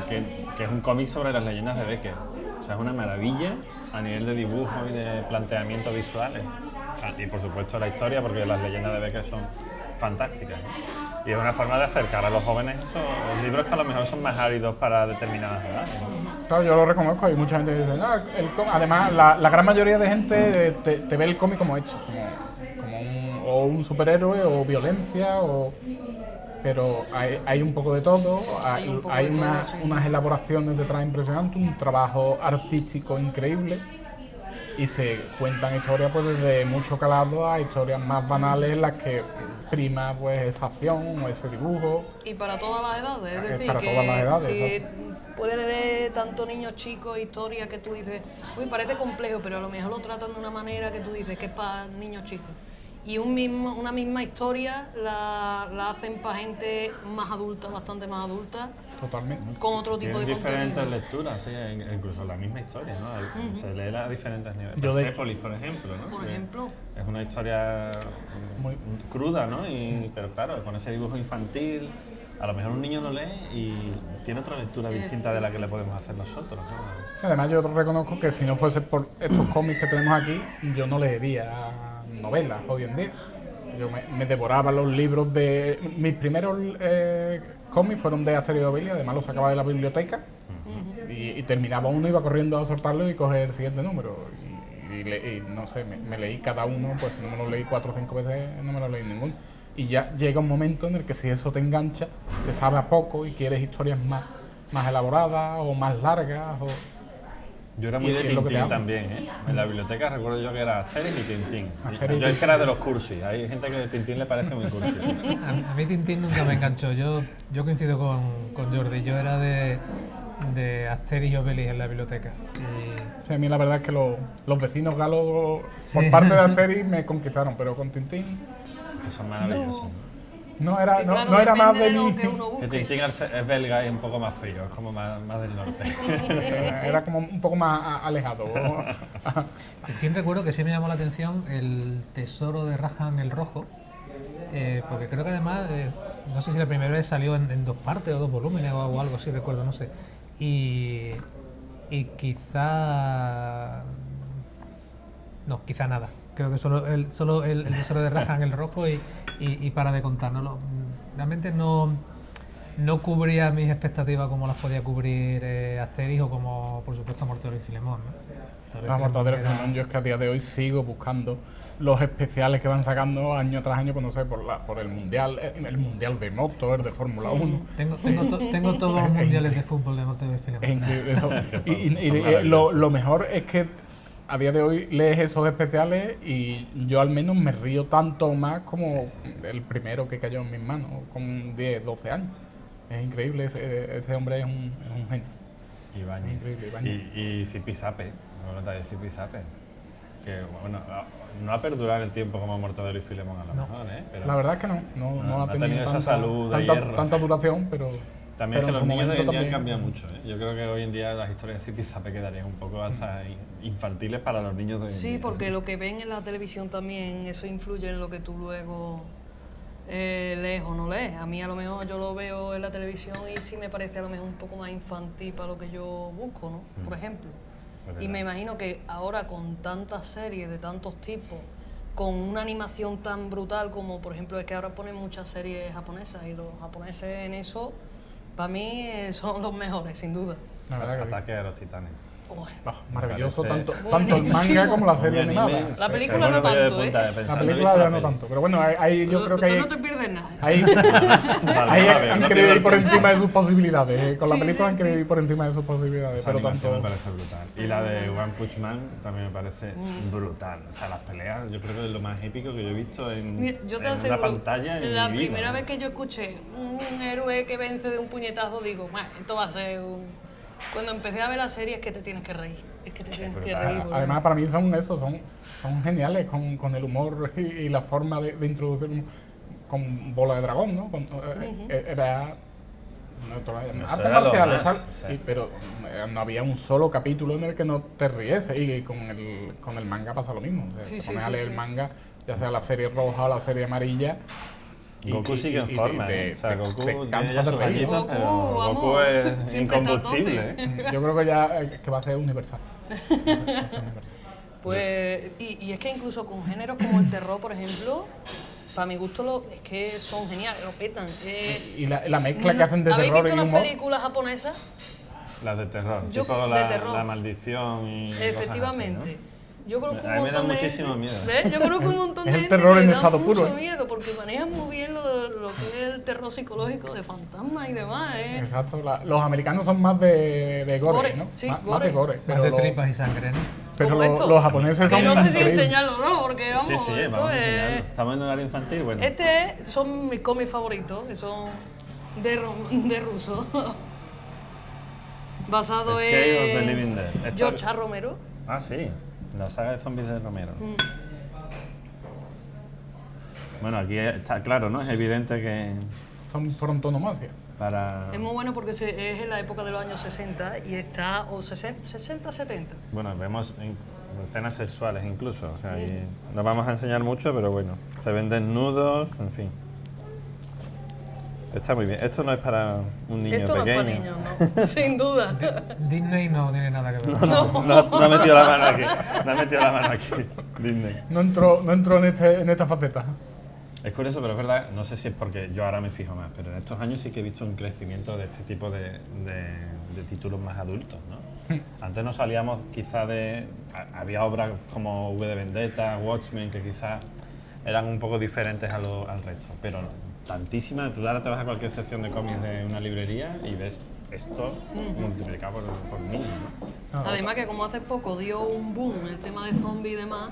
Speaker 2: que es un cómic sobre las leyendas de Becker. O sea, es una maravilla a nivel de dibujo y de planteamiento visuales. Y por supuesto la historia, porque las leyendas de Becker son fantásticas, ¿no? Y es una forma de acercar a los jóvenes esos libros que a lo mejor son más áridos para determinadas edades, ¿no?
Speaker 3: Claro, yo lo reconozco, hay mucha gente que dice, no, además la gran mayoría de gente te ve el cómic como hecho, como un superhéroe o violencia, pero hay un poco de todo,
Speaker 4: Hay un poco
Speaker 3: hay
Speaker 4: de todo, sí.
Speaker 3: unas elaboraciones detrás impresionantes, un trabajo artístico increíble y se cuentan historias pues desde mucho calado a historias más banales en las que prima pues esa acción o ese dibujo.
Speaker 4: Y para todas las edades, es decir,
Speaker 3: Para
Speaker 4: que
Speaker 3: todas las edades,
Speaker 4: si pueden leer tanto niños chicos historias que tú dices, uy, parece complejo, pero a lo mejor lo tratan de una manera que tú dices que es para niños chicos. Y una misma historia la hacen para gente más adulta, bastante más adulta,
Speaker 3: Totalmente.
Speaker 4: con otro tipo
Speaker 2: Tienen
Speaker 4: de
Speaker 2: diferentes
Speaker 4: contenido.
Speaker 2: lecturas, sí, incluso la misma historia, ¿no? Se lee a diferentes niveles.
Speaker 3: Yo de-
Speaker 2: Persépolis, por ejemplo, ¿no?
Speaker 4: Por
Speaker 2: Que
Speaker 4: ejemplo,
Speaker 2: Es una historia
Speaker 3: Muy-
Speaker 2: cruda, ¿no? Pero claro, con ese dibujo infantil, a lo mejor un niño lo lee y tiene otra lectura distinta de la que le podemos hacer nosotros, ¿no?
Speaker 3: Además, yo reconozco que si no fuese por estos cómics que tenemos aquí, yo no leería novelas hoy en día. Yo me devoraba los libros de... Mis primeros cómics fueron de Asterix y Obelix, además los sacaba de la biblioteca y terminaba uno, iba corriendo a soltarlo y coger el siguiente número. Y no sé, me leí cada uno, pues no me lo leí 4 o 5 veces, no me lo leí ninguno. Y ya llega un momento en el que si eso te engancha, te sabe a poco y quieres historias más elaboradas o más largas.
Speaker 2: Yo era muy
Speaker 3: Y
Speaker 2: de
Speaker 3: es lo que te
Speaker 2: Tintín
Speaker 3: hago.
Speaker 2: también, ¿eh? En la biblioteca recuerdo yo que era Asterix y Tintín.
Speaker 3: Asterix y
Speaker 2: Yo es que era de los cursis, hay gente que Tintín le parece muy cursi.
Speaker 5: A mí Tintín nunca me enganchó. Yo coincido con Jordi. Yo era de Asterix y Obelix en la biblioteca.
Speaker 3: Sí, a mí la verdad es que los vecinos galos
Speaker 5: Sí.
Speaker 3: por parte de Asterix me conquistaron, pero con Tintín
Speaker 2: Eso es maravilloso.
Speaker 3: no era,
Speaker 4: Que
Speaker 3: no,
Speaker 4: claro,
Speaker 3: no era más
Speaker 4: depende
Speaker 3: de
Speaker 4: lo
Speaker 3: mi...
Speaker 4: que uno
Speaker 2: Que
Speaker 4: busque.
Speaker 2: Tintín es belga y un poco más frío, es como más del norte.
Speaker 3: Era como un poco más alejado.
Speaker 5: Tintín recuerdo que sí me llamó la atención el tesoro de Rajan el Rojo, porque creo que además, no sé si la primera vez salió en 2 partes o 2 volúmenes o algo así, recuerdo, no sé. Y quizá... No, quizá nada. Creo que solo el tesoro de Rajan el Rojo y para de contar. Realmente no cubría mis expectativas como las podía cubrir Asterix o como, por supuesto, Mortadelo y Filemón, ¿no?
Speaker 3: La Mortadelo y
Speaker 5: Era-
Speaker 3: Filemón, yo es que a día de hoy sigo buscando los especiales que van sacando año tras año, pues no sé, por el mundial de moto, el de Fórmula 1.
Speaker 5: Tengo todos los mundiales de fútbol de Mortadelo y
Speaker 3: Es
Speaker 5: Filemón.
Speaker 3: increíble eso. Y
Speaker 2: Son maravillosos.
Speaker 3: lo mejor es que a día de hoy lees esos especiales y yo al menos me río tanto más como el primero que cayó en mis manos, con 10, 12 años. Es increíble, ese hombre es un genio.
Speaker 2: Ibáñez.
Speaker 3: Increíble, Ibáñez.
Speaker 2: Y Zipizape, me nota de Zipizape. Que bueno, no ha perdurado el tiempo como Mortadelo y Filemón a lo mejor, ¿eh? Pero
Speaker 3: La verdad es que no ha tenido
Speaker 2: esa salud de hierro.
Speaker 3: tanta duración, pero...
Speaker 2: también
Speaker 3: pero
Speaker 2: es que
Speaker 3: en
Speaker 2: los
Speaker 3: su
Speaker 2: niños de hoy en
Speaker 3: momento
Speaker 2: día han
Speaker 3: también-
Speaker 2: cambiado mucho, ¿eh? Yo creo que hoy en día las historias de Zipizape quedarían un poco hasta infantiles para los niños de hoy en
Speaker 4: Sí,
Speaker 2: día.
Speaker 4: porque lo que ven en la televisión también, eso influye en lo que tú luego lees o no lees. A mí a lo mejor yo lo veo en la televisión y sí me parece a lo mejor un poco más infantil para lo que yo busco, ¿no? Por ejemplo.
Speaker 2: Es
Speaker 4: Y
Speaker 2: verdad.
Speaker 4: me imagino que ahora con tantas series de tantos tipos, con una animación tan brutal como por ejemplo es que ahora ponen muchas series japonesas y los japoneses en eso, para mí son los mejores, sin duda.
Speaker 3: La verdad que sí.
Speaker 2: Ataque a los titanes.
Speaker 4: Uy,
Speaker 3: Maravilloso,
Speaker 2: Me
Speaker 3: tanto
Speaker 2: parece
Speaker 3: tanto el manga
Speaker 4: buenísimo.
Speaker 3: como la serie
Speaker 2: Un anime,
Speaker 3: animada.
Speaker 4: La
Speaker 2: se
Speaker 4: película
Speaker 2: pone
Speaker 4: no
Speaker 2: rollo de
Speaker 4: tanto,
Speaker 2: punta de
Speaker 3: La
Speaker 2: pensar, ¿no he
Speaker 3: película
Speaker 2: visto
Speaker 3: ya
Speaker 2: la
Speaker 3: no
Speaker 2: peli?
Speaker 3: tanto, pero bueno, ahí yo creo que
Speaker 4: tú
Speaker 3: hay,
Speaker 4: no te pierdes nada.
Speaker 3: ahí,
Speaker 2: Vale,
Speaker 3: ahí
Speaker 2: vale,
Speaker 3: han
Speaker 2: no
Speaker 3: querido
Speaker 2: pierdo
Speaker 3: ir por
Speaker 2: el tiempo.
Speaker 3: encima de sus posibilidades. Con la
Speaker 4: Sí,
Speaker 3: película
Speaker 4: sí,
Speaker 3: han querido
Speaker 4: sí.
Speaker 3: ir por encima de sus posibilidades,
Speaker 2: Esa
Speaker 3: pero
Speaker 2: animación
Speaker 3: tanto...
Speaker 2: me parece brutal. Y la de One Punch Man también me parece brutal. O sea, las peleas yo creo que es lo más épico que yo he visto en,
Speaker 4: Mira, yo te
Speaker 2: en una
Speaker 4: aseguro,
Speaker 2: pantalla en
Speaker 4: la
Speaker 2: mi vida,
Speaker 4: primera
Speaker 2: ¿no?
Speaker 4: vez que yo escuché un héroe que vence de un puñetazo, digo, "Bueno, esto va a ser un... Cuando empecé a ver la serie es que te tienes que reír, es que te tienes que
Speaker 2: brutal.
Speaker 4: reír. porque-
Speaker 3: Además, para mí son geniales con el humor y la forma de introducir con bola de dragón, ¿no? Era
Speaker 2: Eso
Speaker 3: artes
Speaker 2: era lo
Speaker 3: marciales,
Speaker 2: más,
Speaker 3: tal,
Speaker 2: sí.
Speaker 3: pero no había un solo capítulo en el que no te riese y con el manga pasa lo mismo. O sea,
Speaker 4: Sí,
Speaker 3: te
Speaker 4: sí,
Speaker 3: pones a
Speaker 4: sí,
Speaker 3: leer
Speaker 4: sí.
Speaker 3: el manga, ya sea la serie roja o la serie amarilla.
Speaker 2: Goku sigue en forma, ¿eh? O sea, Goku tiene
Speaker 3: cansas
Speaker 2: ya
Speaker 3: de
Speaker 2: sus
Speaker 3: reír.
Speaker 2: añitos,
Speaker 4: Goku,
Speaker 2: pero Goku
Speaker 4: vamos,
Speaker 2: es
Speaker 4: siempre está a
Speaker 2: incombustible,
Speaker 4: tope.
Speaker 2: ¿eh?
Speaker 3: Yo creo que ya que va a ser universal.
Speaker 4: Pues, y es que incluso con géneros como el terror, por ejemplo, para mi gusto es que son geniales, lo petan.
Speaker 3: Y la mezcla que hacen de
Speaker 4: ¿Habéis
Speaker 3: terror
Speaker 4: visto
Speaker 3: y
Speaker 4: las
Speaker 3: humor.
Speaker 4: películas japonesas?
Speaker 2: Las de terror,
Speaker 4: Yo-
Speaker 2: tipo
Speaker 4: de
Speaker 2: la,
Speaker 4: terror.
Speaker 2: la maldición y cosas así,
Speaker 4: Efectivamente.
Speaker 2: ¿no?
Speaker 4: Yo conozco un
Speaker 2: A mí me da
Speaker 4: montón de
Speaker 2: muchísimo
Speaker 4: gente-
Speaker 2: miedo.
Speaker 4: ¿Ves? Yo conozco un montón de
Speaker 3: Es el
Speaker 4: gente
Speaker 3: terror
Speaker 4: que
Speaker 3: en
Speaker 4: le da
Speaker 3: estado
Speaker 4: mucho
Speaker 3: puro, ¿eh?
Speaker 4: miedo porque manejan muy bien lo que es el terror psicológico de fantasmas y demás, ¿eh?
Speaker 3: Exacto, los americanos son más de gore,
Speaker 4: Gore,
Speaker 3: ¿no?
Speaker 4: sí,
Speaker 3: Más
Speaker 4: gore.
Speaker 3: de gore.
Speaker 5: Más de tripas y sangre, ¿no?
Speaker 3: pero
Speaker 4: Como esto.
Speaker 3: los japoneses son
Speaker 4: Que no sé si
Speaker 3: increíbles.
Speaker 4: enseñarlo o no, porque vamos,
Speaker 2: Sí, sí,
Speaker 4: esto
Speaker 2: vamos a
Speaker 4: es...
Speaker 2: enseñarlo. Estamos en horario infantil, bueno.
Speaker 4: Son mis cómics favoritos, que son de ruso. Basado
Speaker 2: Escape of the
Speaker 4: en
Speaker 2: Living Dead. Esto-
Speaker 4: George A. Romero.
Speaker 2: Ah, sí, la saga de zombies de Romero. Bueno, aquí está claro, ¿no? Es evidente que
Speaker 3: Son por antonomasia.
Speaker 2: para...
Speaker 4: Es muy bueno porque es en la época de los años 60 y está, o 60, 70.
Speaker 2: Bueno, vemos escenas sexuales incluso. O sea, y no vamos a enseñar mucho, pero bueno, se ven desnudos, en fin. Está muy bien. Esto no es para un niño
Speaker 4: Esto
Speaker 2: pequeño.
Speaker 4: no es para niños, no, sin duda.
Speaker 5: Disney no tiene nada que ver.
Speaker 2: No ha metido la mano aquí. No ha metido la mano aquí. Disney.
Speaker 3: No entró en esta faceta.
Speaker 2: Es curioso, pero es verdad, no sé si es porque yo ahora me fijo más, pero en estos años sí que he visto un crecimiento de este tipo de títulos más adultos, ¿no? Antes no salíamos quizá había obras como V de Vendetta, Watchmen, que quizás eran un poco diferentes al resto, pero tantísimas. Tú ahora te vas a cualquier sección de cómics de una librería y ves esto multiplicado por mil, ¿no?
Speaker 4: Además que como hace poco dio un boom el tema de zombies y demás,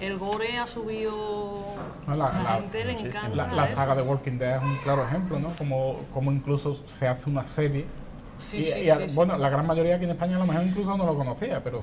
Speaker 4: el gore ha subido,
Speaker 3: No,
Speaker 4: la gente le
Speaker 2: muchísimo.
Speaker 4: encanta.
Speaker 3: La
Speaker 4: eso.
Speaker 3: saga de Walking Dead es un claro ejemplo, ¿no? Como incluso se hace una serie.
Speaker 4: Sí,
Speaker 3: Y-
Speaker 4: sí,
Speaker 3: y,
Speaker 4: sí, sí.
Speaker 3: bueno, la gran mayoría aquí en España a lo mejor incluso no lo conocía, pero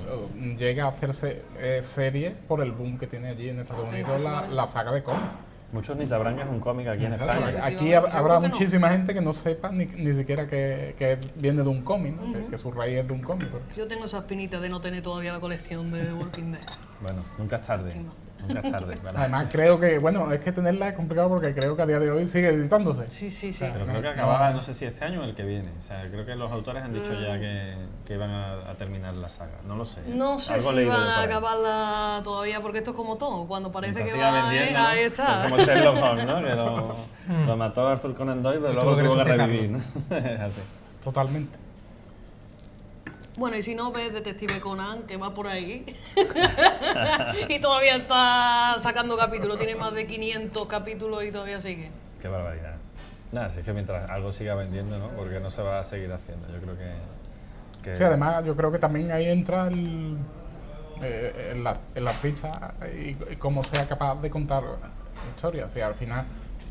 Speaker 3: llega a hacerse serie por el boom que tiene allí en Estados Unidos la saga de cómics.
Speaker 2: Muchos ni sabrán que es un cómic aquí en España.
Speaker 4: Exacto.
Speaker 3: Aquí
Speaker 4: Efectivamente,
Speaker 3: habrá
Speaker 4: seguro que no.
Speaker 3: muchísima gente que no sepa ni siquiera que viene de un cómic, ¿no? Que su raíz es de un cómic. pero-
Speaker 4: Yo tengo esa espinita de no tener todavía la colección de The Walking Dead.
Speaker 2: Bueno, nunca es tarde.
Speaker 4: Lástima.
Speaker 2: Nunca es tarde. ¿verdad?
Speaker 3: Además creo que, bueno, es que tenerla es complicado porque creo que a día de hoy sigue editándose.
Speaker 4: Sí, sí, sí.
Speaker 2: Pero creo que acababa, no sé si este año o el que viene. O sea, creo que los autores han dicho ya que iban a terminar la saga. No lo sé.
Speaker 4: No sé
Speaker 2: Algo
Speaker 4: si
Speaker 2: leído
Speaker 4: van
Speaker 2: de
Speaker 4: a
Speaker 2: por ahí.
Speaker 4: acabarla todavía, porque esto es como todo. Cuando parece
Speaker 2: Mientras
Speaker 4: que
Speaker 2: siga
Speaker 4: va,
Speaker 2: vendiendo,
Speaker 4: ahí
Speaker 2: ¿no?
Speaker 4: está.
Speaker 2: Como Sherlock Holmes, ¿no? Que lo mató Arthur Conan Doyle, pero
Speaker 5: Y
Speaker 2: luego
Speaker 5: tuvo que
Speaker 2: tuvo que
Speaker 5: resucitarlo.
Speaker 2: revivir, ¿no? Es así.
Speaker 3: Totalmente.
Speaker 4: Bueno, y si no ves Detective Conan, que va por ahí, y todavía está sacando capítulos, tiene más de 500 capítulos y todavía sigue.
Speaker 2: Qué barbaridad. Nada, si es que mientras algo siga vendiendo, ¿no? Porque no se va a seguir haciendo. Yo creo que
Speaker 3: Sí, además yo creo que también ahí entra el artista y cómo sea capaz de contar historias. Si al final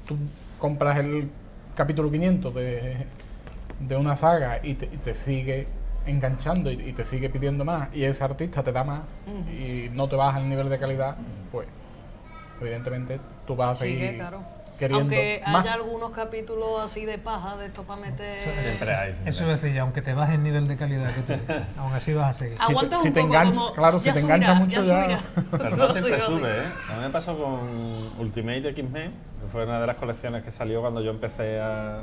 Speaker 3: tú compras el capítulo 500 de una saga y te sigue enganchando y te sigue pidiendo más y ese artista te da más y no te baja el nivel de calidad, pues evidentemente tú vas a seguir
Speaker 4: Sigue, claro.
Speaker 3: queriendo
Speaker 4: Aunque
Speaker 3: más.
Speaker 4: haya algunos capítulos así de paja, de esto para meter...
Speaker 2: siempre hay. Siempre
Speaker 5: Eso
Speaker 2: hay.
Speaker 5: es decir, aunque te baje el nivel de calidad que tú dices, aún así vas a seguir.
Speaker 4: Aguantas
Speaker 3: si
Speaker 4: un
Speaker 3: te
Speaker 4: poco,
Speaker 3: engancha-
Speaker 4: como,
Speaker 3: claro, si
Speaker 4: ya
Speaker 3: te
Speaker 4: subirá,
Speaker 3: engancha mucho ya-
Speaker 4: subirá.
Speaker 2: Pero no siempre
Speaker 4: Sí,
Speaker 2: sube, ¿eh? A mí me pasó con Ultimate X-Men, que fue una de las colecciones que salió cuando yo empecé a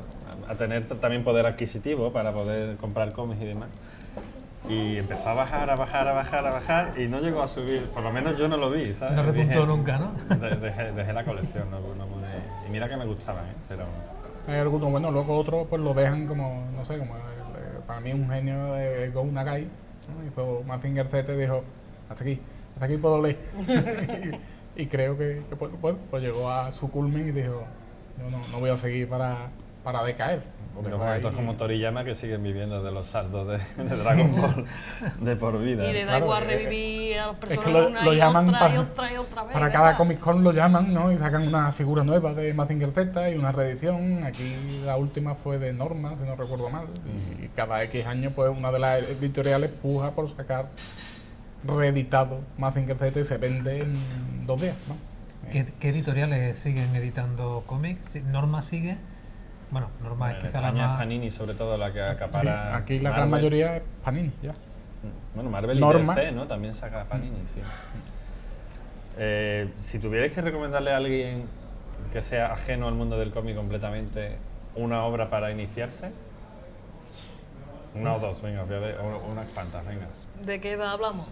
Speaker 2: tener también poder adquisitivo para poder comprar cómics y demás. Y empezó a bajar y no llegó a subir, por lo menos yo no lo vi, ¿sabes?
Speaker 5: No repuntó
Speaker 2: Dije-
Speaker 5: nunca, ¿no?
Speaker 2: Dejé la colección, no pude. Y mira que me gustaban, ¿eh? Pero
Speaker 3: Hay algunos, bueno, luego otros pues lo dejan como, no sé, como para mí un genio de Go Nagai, ¿no? Hizo Mazinger Z y dijo, hasta aquí puedo leer. y creo que pues llegó a su culmen y dijo, yo no voy a seguir para decaer.
Speaker 2: pero
Speaker 3: Pues
Speaker 2: estos
Speaker 3: ahí-
Speaker 2: como Toriyama que siguen viviendo de los saldos de Dragon Ball de por vida.
Speaker 4: Y le da
Speaker 3: Claro,
Speaker 4: igual
Speaker 3: es-
Speaker 4: revivir a los
Speaker 3: es que
Speaker 4: personajes una
Speaker 3: lo
Speaker 4: y
Speaker 3: llaman
Speaker 4: otra
Speaker 3: para,
Speaker 4: y otra y otra vez.
Speaker 3: para
Speaker 4: y
Speaker 3: cada
Speaker 4: demás.
Speaker 3: Comic Con lo llaman, ¿no? Y sacan una figura nueva de Mazinger Z y una reedición. Aquí la última fue de Norma, si no recuerdo mal. Y cada X años, pues una de las editoriales puja por sacar reeditado Mazinger Z y se vende en 2 días, ¿no?
Speaker 5: ¿Qué editoriales siguen editando cómics? Norma sigue. Bueno, Norma es
Speaker 2: En
Speaker 5: quizá la
Speaker 2: España es
Speaker 5: más.
Speaker 2: Panini sobre todo la que
Speaker 3: Sí,
Speaker 2: acapara.
Speaker 3: aquí la gran
Speaker 2: Marvel.
Speaker 3: mayoría es Panini, ya.
Speaker 2: Bueno, Marvel
Speaker 3: Norma.
Speaker 2: y DC, ¿no? También saca Panini, sí. Si tuvierais que recomendarle a alguien que sea ajeno al mundo del cómic completamente una obra para iniciarse, una o dos, venga, o unas cuantas, venga.
Speaker 4: ¿De qué edad hablamos?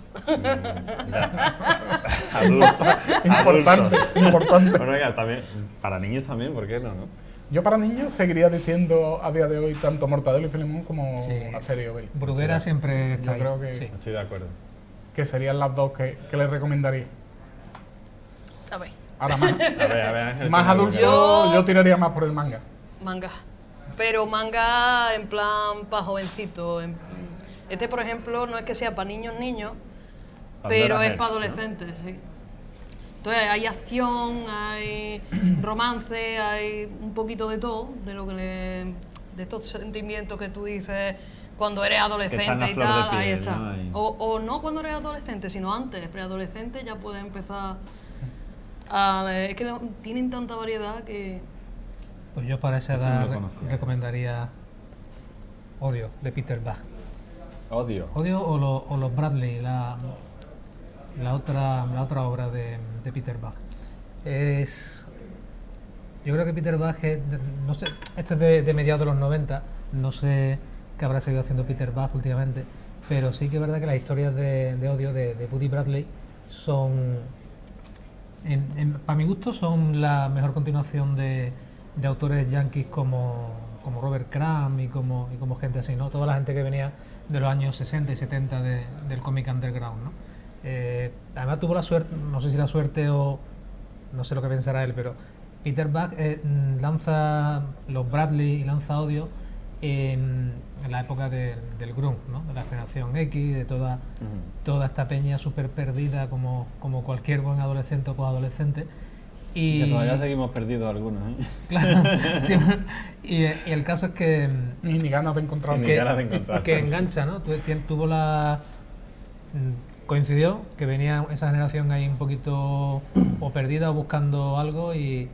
Speaker 2: Adultos.
Speaker 3: Importante,
Speaker 2: adultos.
Speaker 3: importante.
Speaker 2: Bueno, venga, también, para niños también, ¿por qué no?
Speaker 3: Yo para niños seguiría diciendo a día de hoy tanto Mortadelo y Filemón como
Speaker 5: Sí.
Speaker 3: Asterix y Obelix.
Speaker 5: Bruguera siempre está
Speaker 3: Yo
Speaker 5: ahí.
Speaker 3: creo que-
Speaker 5: Sí.
Speaker 2: Estoy de acuerdo.
Speaker 3: Que serían las dos que les recomendaría.
Speaker 4: A ver,
Speaker 3: Ahora más,
Speaker 2: A ver, Ángel.
Speaker 3: más
Speaker 2: ¿qué me
Speaker 3: adulto,
Speaker 2: recomiendas?
Speaker 3: yo tiraría más por el manga.
Speaker 4: manga. Pero manga en plan para jovencitos. Este, por ejemplo, no es que sea para niños, pero es
Speaker 2: Hertz,
Speaker 4: para
Speaker 2: ¿no?
Speaker 4: adolescentes, sí. Entonces hay acción, hay romance, hay un poquito de todo, de lo que de estos sentimientos que tú dices cuando eres
Speaker 2: están
Speaker 4: adolescente
Speaker 2: a
Speaker 4: y
Speaker 2: flor de
Speaker 4: tal, ahí
Speaker 2: piel,
Speaker 4: está.
Speaker 2: ¿no? Ahí.
Speaker 4: O no cuando eres adolescente, sino antes, preadolescente ya puedes empezar es que tienen tanta variedad que...
Speaker 5: Pues yo para esa
Speaker 2: Ese no
Speaker 5: edad
Speaker 2: lo conocía.
Speaker 5: recomendaría Odio, de Peter Bach.
Speaker 2: Odio.
Speaker 5: Odio o los Bradley, la otra obra de Peter Bach. Yo creo que Peter Bach no sé, este es de mediados de los 90, no sé qué habrá seguido haciendo Peter Bach últimamente, pero sí que es verdad que las historias de odio de Buddy Bradley son, para mi gusto, son la mejor continuación de autores yankees como Robert Crumb y como gente así, ¿no? Toda la gente que venía de los años 60 y 70 del cómic underground, ¿no? Además tuvo la suerte, no sé si la suerte o no sé lo que pensará él, pero Peter Bach lanza los Bradley y lanza Odio en la época del grunge, ¿no? De la generación X, de toda esta peña súper perdida como cualquier buen adolescente o posadolescente. Y
Speaker 2: que todavía seguimos perdidos algunos, ¿eh?
Speaker 5: Claro, sí, y el caso es que
Speaker 3: Ni ganas de encontrar.
Speaker 5: que engancha, ¿no? Tuvo coincidió que venía esa generación ahí un poquito o perdida o buscando algo y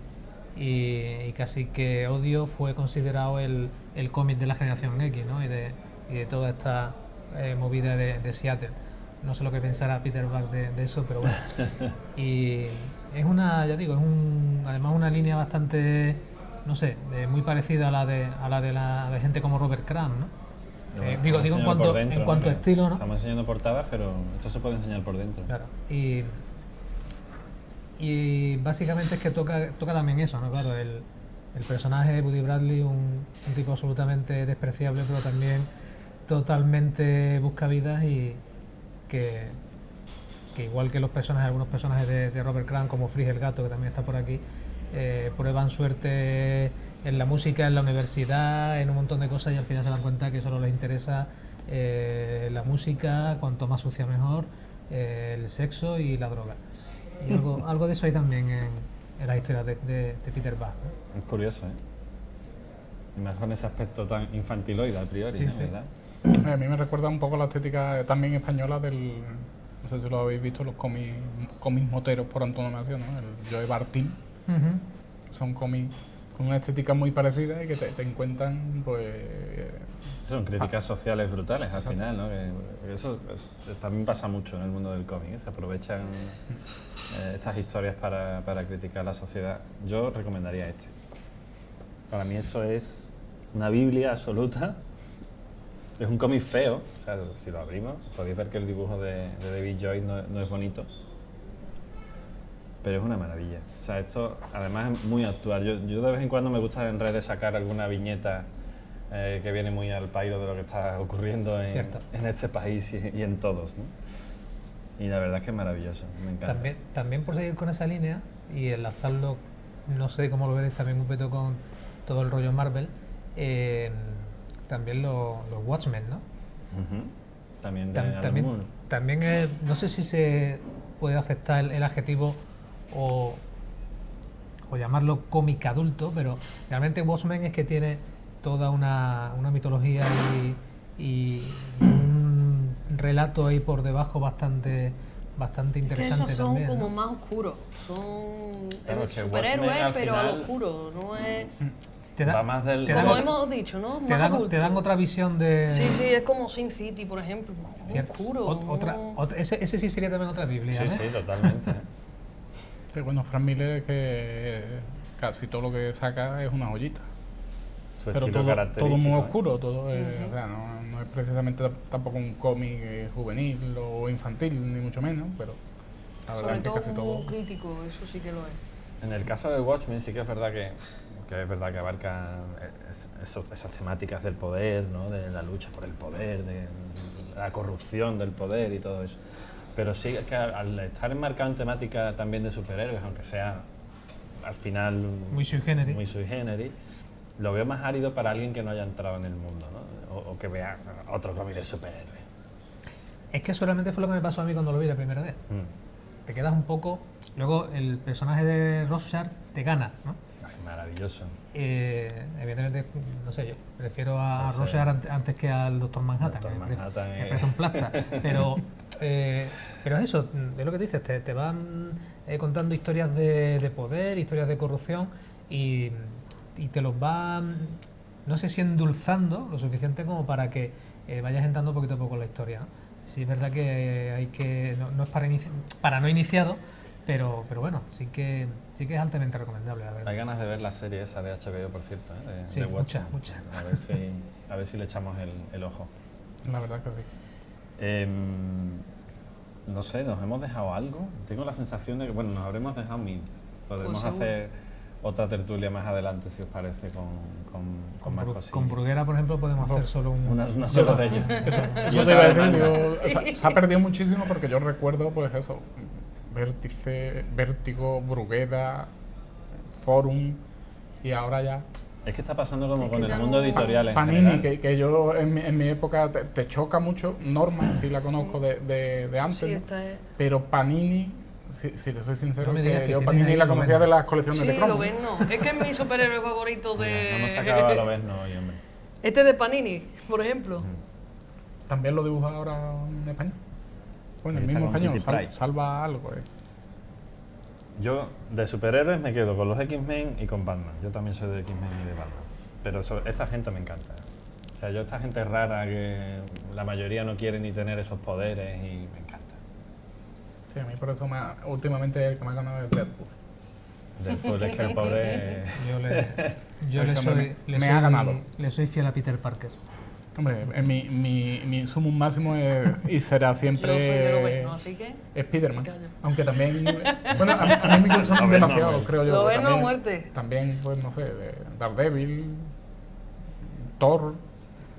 Speaker 5: casi que Odio fue considerado el cómic de la generación X, ¿no? Y de toda esta movida de Seattle. No sé lo que pensará Peter Bach de eso, pero bueno. Y es además una línea bastante, no sé, muy parecida a la de gente como Robert Crumb, ¿no? Digo en cuanto a estilo, ¿no?
Speaker 2: Estamos enseñando portadas, pero esto se puede enseñar por dentro.
Speaker 5: Claro. Y básicamente es que toca también eso, ¿no? Claro, el personaje de Buddy Bradley, un tipo absolutamente despreciable, pero también totalmente buscavidas y que igual que algunos personajes de Robert Crumb, como Frigg el gato, que también está por aquí, prueban suerte en la música, en la universidad, en un montón de cosas y al final se dan cuenta que solo les interesa la música, cuanto más sucia mejor, el sexo y la droga. Y algo de eso hay también en las historias de Peter Bach, ¿no?
Speaker 2: Es curioso, ¿eh? Y más con ese aspecto tan infantiloide a priori,
Speaker 5: Sí,
Speaker 2: ¿no?
Speaker 5: sí.
Speaker 2: ¿Verdad?
Speaker 3: A mí me recuerda un poco la estética también española no sé si lo habéis visto, los cómics moteros por antonomasia, ¿no? El Joe Bartín. Son cómics con una estética muy parecida y que te encuentran, pues...
Speaker 2: Son críticas sociales brutales al final, ¿no? Que eso también pasa mucho en el mundo del cómic, ¿eh? Se aprovechan estas historias para criticar la sociedad. Yo recomendaría este. Para mí esto es una biblia absoluta. Es un cómic feo, o sea, si lo abrimos podéis ver que el dibujo de David Joyce no es bonito, pero es una maravilla. O sea, esto además es muy actual. Yo de vez en cuando me gusta en redes sacar alguna viñeta que viene muy al pairo de lo que está ocurriendo en este país y en todos, ¿no? Y la verdad es que es maravilloso, me encanta.
Speaker 5: También por seguir con esa línea y enlazarlo, no sé cómo lo veréis también un poquito con todo el rollo Marvel, también los Watchmen, ¿no?
Speaker 2: También de Alan Moore.
Speaker 5: También no sé si se puede aceptar el adjetivo o llamarlo cómic adulto, pero realmente Watchmen es que tiene toda una mitología y un relato ahí por debajo bastante interesante.
Speaker 4: Es que esos son
Speaker 5: también,
Speaker 4: como
Speaker 5: ¿no?
Speaker 4: más oscuros, son
Speaker 2: Claro,
Speaker 4: superhéroes,
Speaker 2: Watchmen al
Speaker 4: pero al
Speaker 2: final
Speaker 4: oscuro, no es...
Speaker 2: Va más del...
Speaker 4: Como hemos dicho, ¿no?
Speaker 5: Te
Speaker 4: Más
Speaker 5: dan
Speaker 4: adulto.
Speaker 5: otra visión de...
Speaker 4: Sí, es como Sin City, por ejemplo, muy
Speaker 5: Cierto.
Speaker 4: oscuro.
Speaker 5: Ese sí sería también otra Biblia,
Speaker 2: Sí,
Speaker 5: ¿eh?
Speaker 2: sí, totalmente.
Speaker 3: Sí, bueno, Frank Miller es que casi todo lo que saca es una joyita.
Speaker 2: Su
Speaker 3: Pero
Speaker 2: estilo
Speaker 3: todo
Speaker 2: característico,
Speaker 3: muy
Speaker 2: ¿eh?
Speaker 3: oscuro, todo es, o sea, no es precisamente tampoco un cómic juvenil o infantil, ni mucho menos, pero la verdad
Speaker 4: Sobre
Speaker 3: es que
Speaker 4: todo
Speaker 3: casi todo...
Speaker 4: muy crítico, eso sí que lo es.
Speaker 2: En el caso de Watchmen sí que es verdad que abarca esas temáticas del poder, ¿no? De la lucha por el poder, de la corrupción del poder y todo eso. Pero sí que al estar enmarcado en temática también de superhéroes, aunque sea al final
Speaker 5: Muy sui generis.
Speaker 2: muy sui generis, lo veo más árido para alguien que no haya entrado en el mundo, ¿no? O que vea otro cómic de superhéroes.
Speaker 5: Es que solamente fue lo que me pasó a mí cuando lo vi la primera vez. Te quedas un poco... Luego el personaje de Rorschach te gana, ¿no?
Speaker 2: Ay, maravilloso.
Speaker 5: Evidentemente, no sé, yo prefiero a
Speaker 2: No sé.
Speaker 5: Rorschach antes que al Doctor Manhattan.
Speaker 2: Doctor Manhattan
Speaker 5: me
Speaker 2: es-
Speaker 5: parece un plasta. Pero es eso, es lo que dices, te van contando historias de poder, historias de corrupción y te los van, no sé si endulzando lo suficiente como para que vayas entrando poquito a poco en la historia, ¿no? Sí, es verdad que hay que. No es para no iniciado, pero bueno, sí que es altamente recomendable, la verdad.
Speaker 2: Hay ganas de ver la serie esa de HBO, por cierto, ¿eh?
Speaker 5: Sí,
Speaker 2: de Watchmen.
Speaker 5: mucha.
Speaker 2: A ver si le echamos el ojo.
Speaker 3: La verdad que sí.
Speaker 2: No sé, ¿nos hemos dejado algo? Tengo la sensación de que, bueno, nos habremos dejado mil. Podremos
Speaker 4: Pues seguro.
Speaker 2: hacer otra tertulia más adelante, si os parece, con más cosillas.
Speaker 5: Con Bruguera, por ejemplo, podemos hacer solo un.
Speaker 2: Una sola de ellas.
Speaker 3: Eso te iba a decir, se ha perdido muchísimo porque yo recuerdo, pues eso, Vértice, Vértigo, Bruguera, Forum, y ahora ya
Speaker 2: Es que está pasando como
Speaker 4: Es
Speaker 2: con
Speaker 4: que
Speaker 2: el
Speaker 4: ya
Speaker 2: mundo
Speaker 4: no-
Speaker 2: editorial en
Speaker 3: Panini,
Speaker 2: general.
Speaker 3: que yo en mi época te choca mucho. Norma, sí la conozco de antes,
Speaker 4: Sí,
Speaker 3: ¿no?
Speaker 4: esta es.
Speaker 3: Pero Panini, si te soy sincero,
Speaker 5: No me digas
Speaker 3: que
Speaker 5: que
Speaker 3: yo
Speaker 5: tienes
Speaker 3: Panini
Speaker 5: ahí
Speaker 3: la
Speaker 5: lo
Speaker 3: conocía
Speaker 5: ven.
Speaker 3: de las colecciones
Speaker 4: Sí,
Speaker 3: de
Speaker 4: lo
Speaker 3: cromos.
Speaker 4: ven, no. Es que es mi superhéroe favorito
Speaker 2: No hemos
Speaker 4: de.
Speaker 2: sacado a lo ves, no, hoy, hombre.
Speaker 4: Este de Panini, por ejemplo.
Speaker 3: También lo dibuja ahora en español. Bueno,
Speaker 2: Sí,
Speaker 3: el
Speaker 2: está
Speaker 3: mismo
Speaker 2: con
Speaker 3: español,
Speaker 2: Kitty Pryde.
Speaker 3: salva algo.
Speaker 2: Yo, de superhéroes, me quedo con los X-Men y con Batman. Yo también soy de X-Men y de Batman. Pero esta gente me encanta. O sea, esta gente rara que la mayoría no quiere ni tener esos poderes y me encanta.
Speaker 3: Sí, a mí por eso últimamente el que me ha ganado es Deadpool.
Speaker 2: Después es que el pobre...
Speaker 5: Yo le
Speaker 3: Ese
Speaker 5: soy.
Speaker 3: me ha ganado.
Speaker 5: Le soy fiel a Peter Parker.
Speaker 3: Hombre, mi sumum máximo es, y será siempre
Speaker 4: Yo soy de lo ven, ¿no? Así que.
Speaker 3: Spiderman.
Speaker 4: Me callo.
Speaker 3: Aunque también, bueno, a mí me gustan
Speaker 2: Lo ven,
Speaker 3: demasiado,
Speaker 2: no,
Speaker 3: creo yo.
Speaker 4: Lo ven, no,
Speaker 3: También-
Speaker 4: muerte.
Speaker 3: También, pues no sé, de Daredevil, Thor.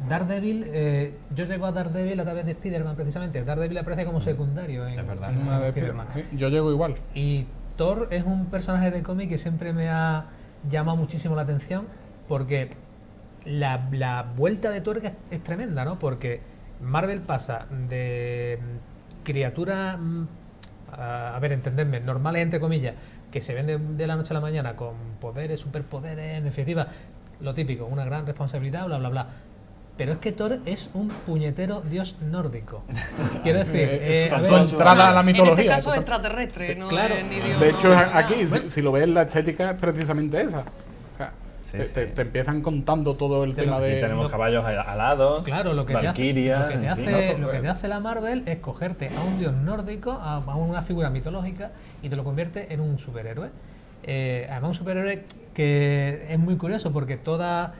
Speaker 5: Daredevil, yo llego a Daredevil a través de Spider-Man precisamente. Daredevil aparece como secundario en,
Speaker 2: Es verdad.
Speaker 5: en
Speaker 3: Una de
Speaker 5: Spider-Man.
Speaker 3: Sí, yo llego igual.
Speaker 5: Y Thor es un personaje de cómic que siempre me ha llamado muchísimo la atención porque la vuelta de Thor es tremenda, ¿no? Porque Marvel pasa de criaturas, a ver, entendedme, normales entre comillas, que se ven de la noche a la mañana con poderes, superpoderes, en definitiva, lo típico, una gran responsabilidad, bla, bla, bla. Pero es que Thor es un puñetero dios nórdico. Quiero decir,
Speaker 3: Es
Speaker 5: a
Speaker 3: su
Speaker 5: ver,
Speaker 3: entrada a la
Speaker 4: En este
Speaker 3: mitología.
Speaker 4: caso es
Speaker 3: total.
Speaker 4: extraterrestre, no
Speaker 5: Claro.
Speaker 4: es ni Dios.
Speaker 3: De hecho,
Speaker 4: no, nada.
Speaker 3: aquí, si lo ves, la estética es precisamente esa. O sea,
Speaker 2: Sí,
Speaker 3: te,
Speaker 2: sí.
Speaker 3: te empiezan contando todo el
Speaker 5: Sí,
Speaker 3: tema
Speaker 5: lo-
Speaker 2: Y
Speaker 3: de...
Speaker 2: tenemos caballos alados,
Speaker 5: claro, lo que
Speaker 2: Valkyria,
Speaker 5: te
Speaker 2: en fin.
Speaker 5: hace, lo que te hace la Marvel es cogerte a un dios nórdico, a una figura mitológica y te lo convierte en un superhéroe. Además, un superhéroe que es muy curioso porque toda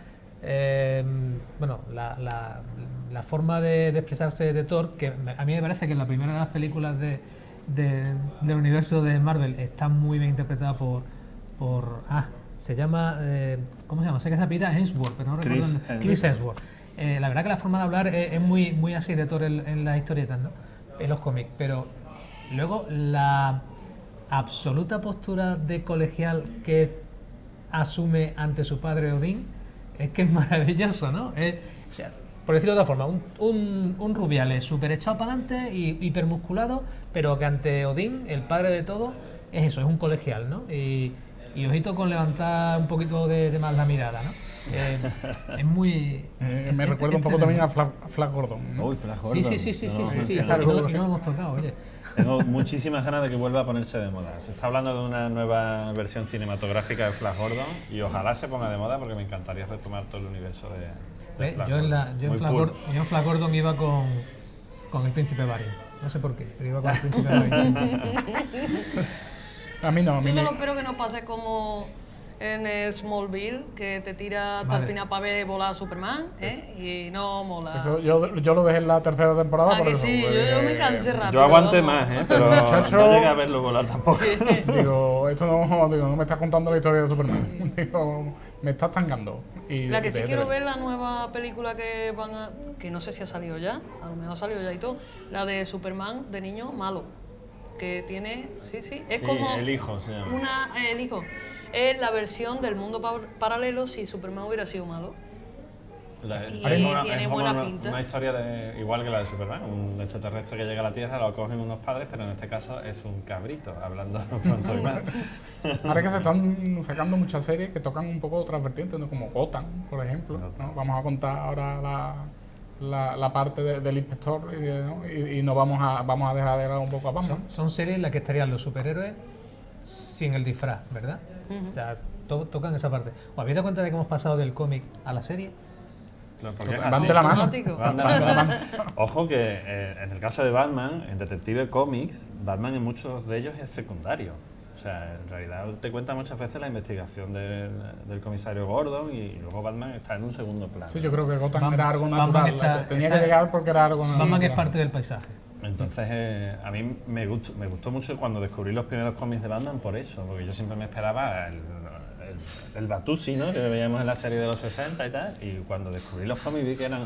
Speaker 5: bueno, la forma de expresarse de Thor, que a mí me parece que en la primera de las películas del universo de Marvel está muy bien interpretada por se llama, ¿cómo se llama? Sé que se apellida Hemsworth, pero no recuerdo. Chris Hemsworth. La verdad que la forma de hablar es muy así de Thor en las historietas, ¿no? En los cómics, pero luego la absoluta postura de colegial que asume ante su padre Odín es que es maravilloso, ¿no? O sea, por decirlo de otra forma, un Rubiales súper echado para adelante y hipermusculado, pero que ante Odín, el padre de todo, es eso, es un colegial, ¿no? Y ojito con levantar un poquito de más la mirada, ¿no? Es muy...
Speaker 3: me recuerda un poco también a Flash Gordon, ¿no?
Speaker 2: Uy, Flash
Speaker 5: Sí,
Speaker 2: Gordon.
Speaker 5: sí,
Speaker 2: No,
Speaker 3: claro.
Speaker 5: y no lo hemos tocado, oye.
Speaker 2: Tengo muchísimas ganas de que vuelva a ponerse de moda. Se está hablando de una nueva versión cinematográfica de Flash Gordon y ojalá se ponga de moda porque me encantaría retomar todo el universo de Flash
Speaker 5: Yo en
Speaker 2: Gordon. Muy cool.
Speaker 5: Flash Gordon iba con el príncipe Barry. No sé por qué, pero iba con el príncipe Barry.
Speaker 3: A mí no, a mí
Speaker 4: Yo
Speaker 3: me-
Speaker 4: solo espero que no pase como en Smallville, que te tira hasta el
Speaker 5: Vale.
Speaker 4: final para ver volar a Superman, ¿eh? Y no mola.
Speaker 3: eso yo lo dejé en la tercera temporada
Speaker 4: Ah,
Speaker 3: por
Speaker 4: que
Speaker 3: eso.
Speaker 4: sí, yo me cansé rápido.
Speaker 2: Yo aguanté
Speaker 4: vamos.
Speaker 2: más, ¿eh? Pero
Speaker 3: Muchacho.
Speaker 2: no llegué a verlo volar tampoco.
Speaker 3: Digo, esto no me estás contando la historia de Superman. Digo, me estás tangando. Y
Speaker 4: La que sí
Speaker 3: dejé de
Speaker 4: quiero
Speaker 3: verlo.
Speaker 4: ver la nueva película que van a... que no sé si ha salido ya, a lo mejor ha salido ya y todo, la de Superman de niño malo, que tiene... Sí, es
Speaker 2: Sí,
Speaker 4: como...
Speaker 2: el hijo se llama.
Speaker 4: El hijo. Es la versión del mundo paralelo si Superman hubiera sido malo. Y tiene buena pinta.
Speaker 2: Una historia igual que la de Superman, un extraterrestre que llega a la Tierra, lo cogen unos padres, pero en este caso es un cabrito, hablando pronto y mal.
Speaker 3: Ahora que se están sacando muchas series que tocan un poco otras vertientes, ¿no? Como Gotham, por ejemplo. ¿no? Vamos a contar ahora la parte del inspector ¿no? y no vamos a dejar de lado un poco a Batman.
Speaker 5: Son series en las que estarían los superhéroes sin el disfraz, ¿verdad? O sea, tocan esa parte. ¿Os habéis dado cuenta de que hemos pasado del cómic a la serie?
Speaker 2: porque es
Speaker 3: Van
Speaker 2: así.
Speaker 3: de la mano.
Speaker 4: Automático.
Speaker 2: Van de la mano. Ojo que en el caso de Batman, en Detective Comics, Batman en muchos de ellos es secundario. O sea, en realidad te cuenta muchas veces la investigación del comisario Gordon y luego Batman está en un segundo plano.
Speaker 3: Sí, yo creo que Gotham
Speaker 5: Batman-
Speaker 3: era algo
Speaker 5: Batman
Speaker 3: natural. Tenía que llegar porque era algo natural.
Speaker 5: Batman es parte del paisaje.
Speaker 2: Entonces, a mí me gustó mucho cuando descubrí los primeros cómics de Batman por eso, porque yo siempre me esperaba el Batusi, ¿no?, que veíamos en la serie de los 60 y tal, y cuando descubrí los cómics vi que eran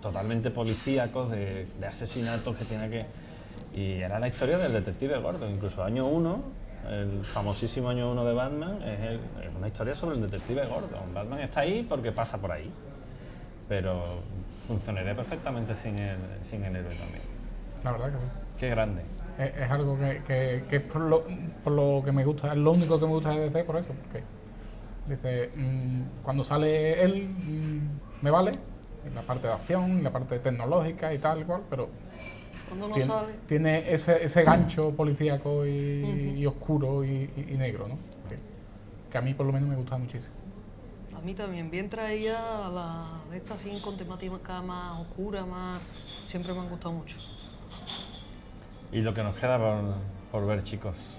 Speaker 2: totalmente policíacos, de asesinatos que tenía que... Y era la historia del detective Gordon, incluso año 1, el famosísimo año 1 de Batman, es una historia sobre el detective Gordon. Batman está ahí porque pasa por ahí, pero funcionaría perfectamente sin el héroe también.
Speaker 3: La verdad que sí.
Speaker 2: Qué grande.
Speaker 3: Es algo que es por lo que me gusta, es lo único que me gusta de DC por eso, porque dice, cuando sale él, me vale, en la parte de acción, la parte tecnológica y tal y cual, pero
Speaker 4: Cuando no
Speaker 3: tiene,
Speaker 4: sale.
Speaker 3: tiene ese gancho policíaco y oscuro y negro, ¿no? Que a mí por lo menos me gusta muchísimo.
Speaker 4: A mí también, bien traía la esta así con temática más oscura, más siempre me han gustado mucho.
Speaker 2: Y lo que nos queda por ver, chicos.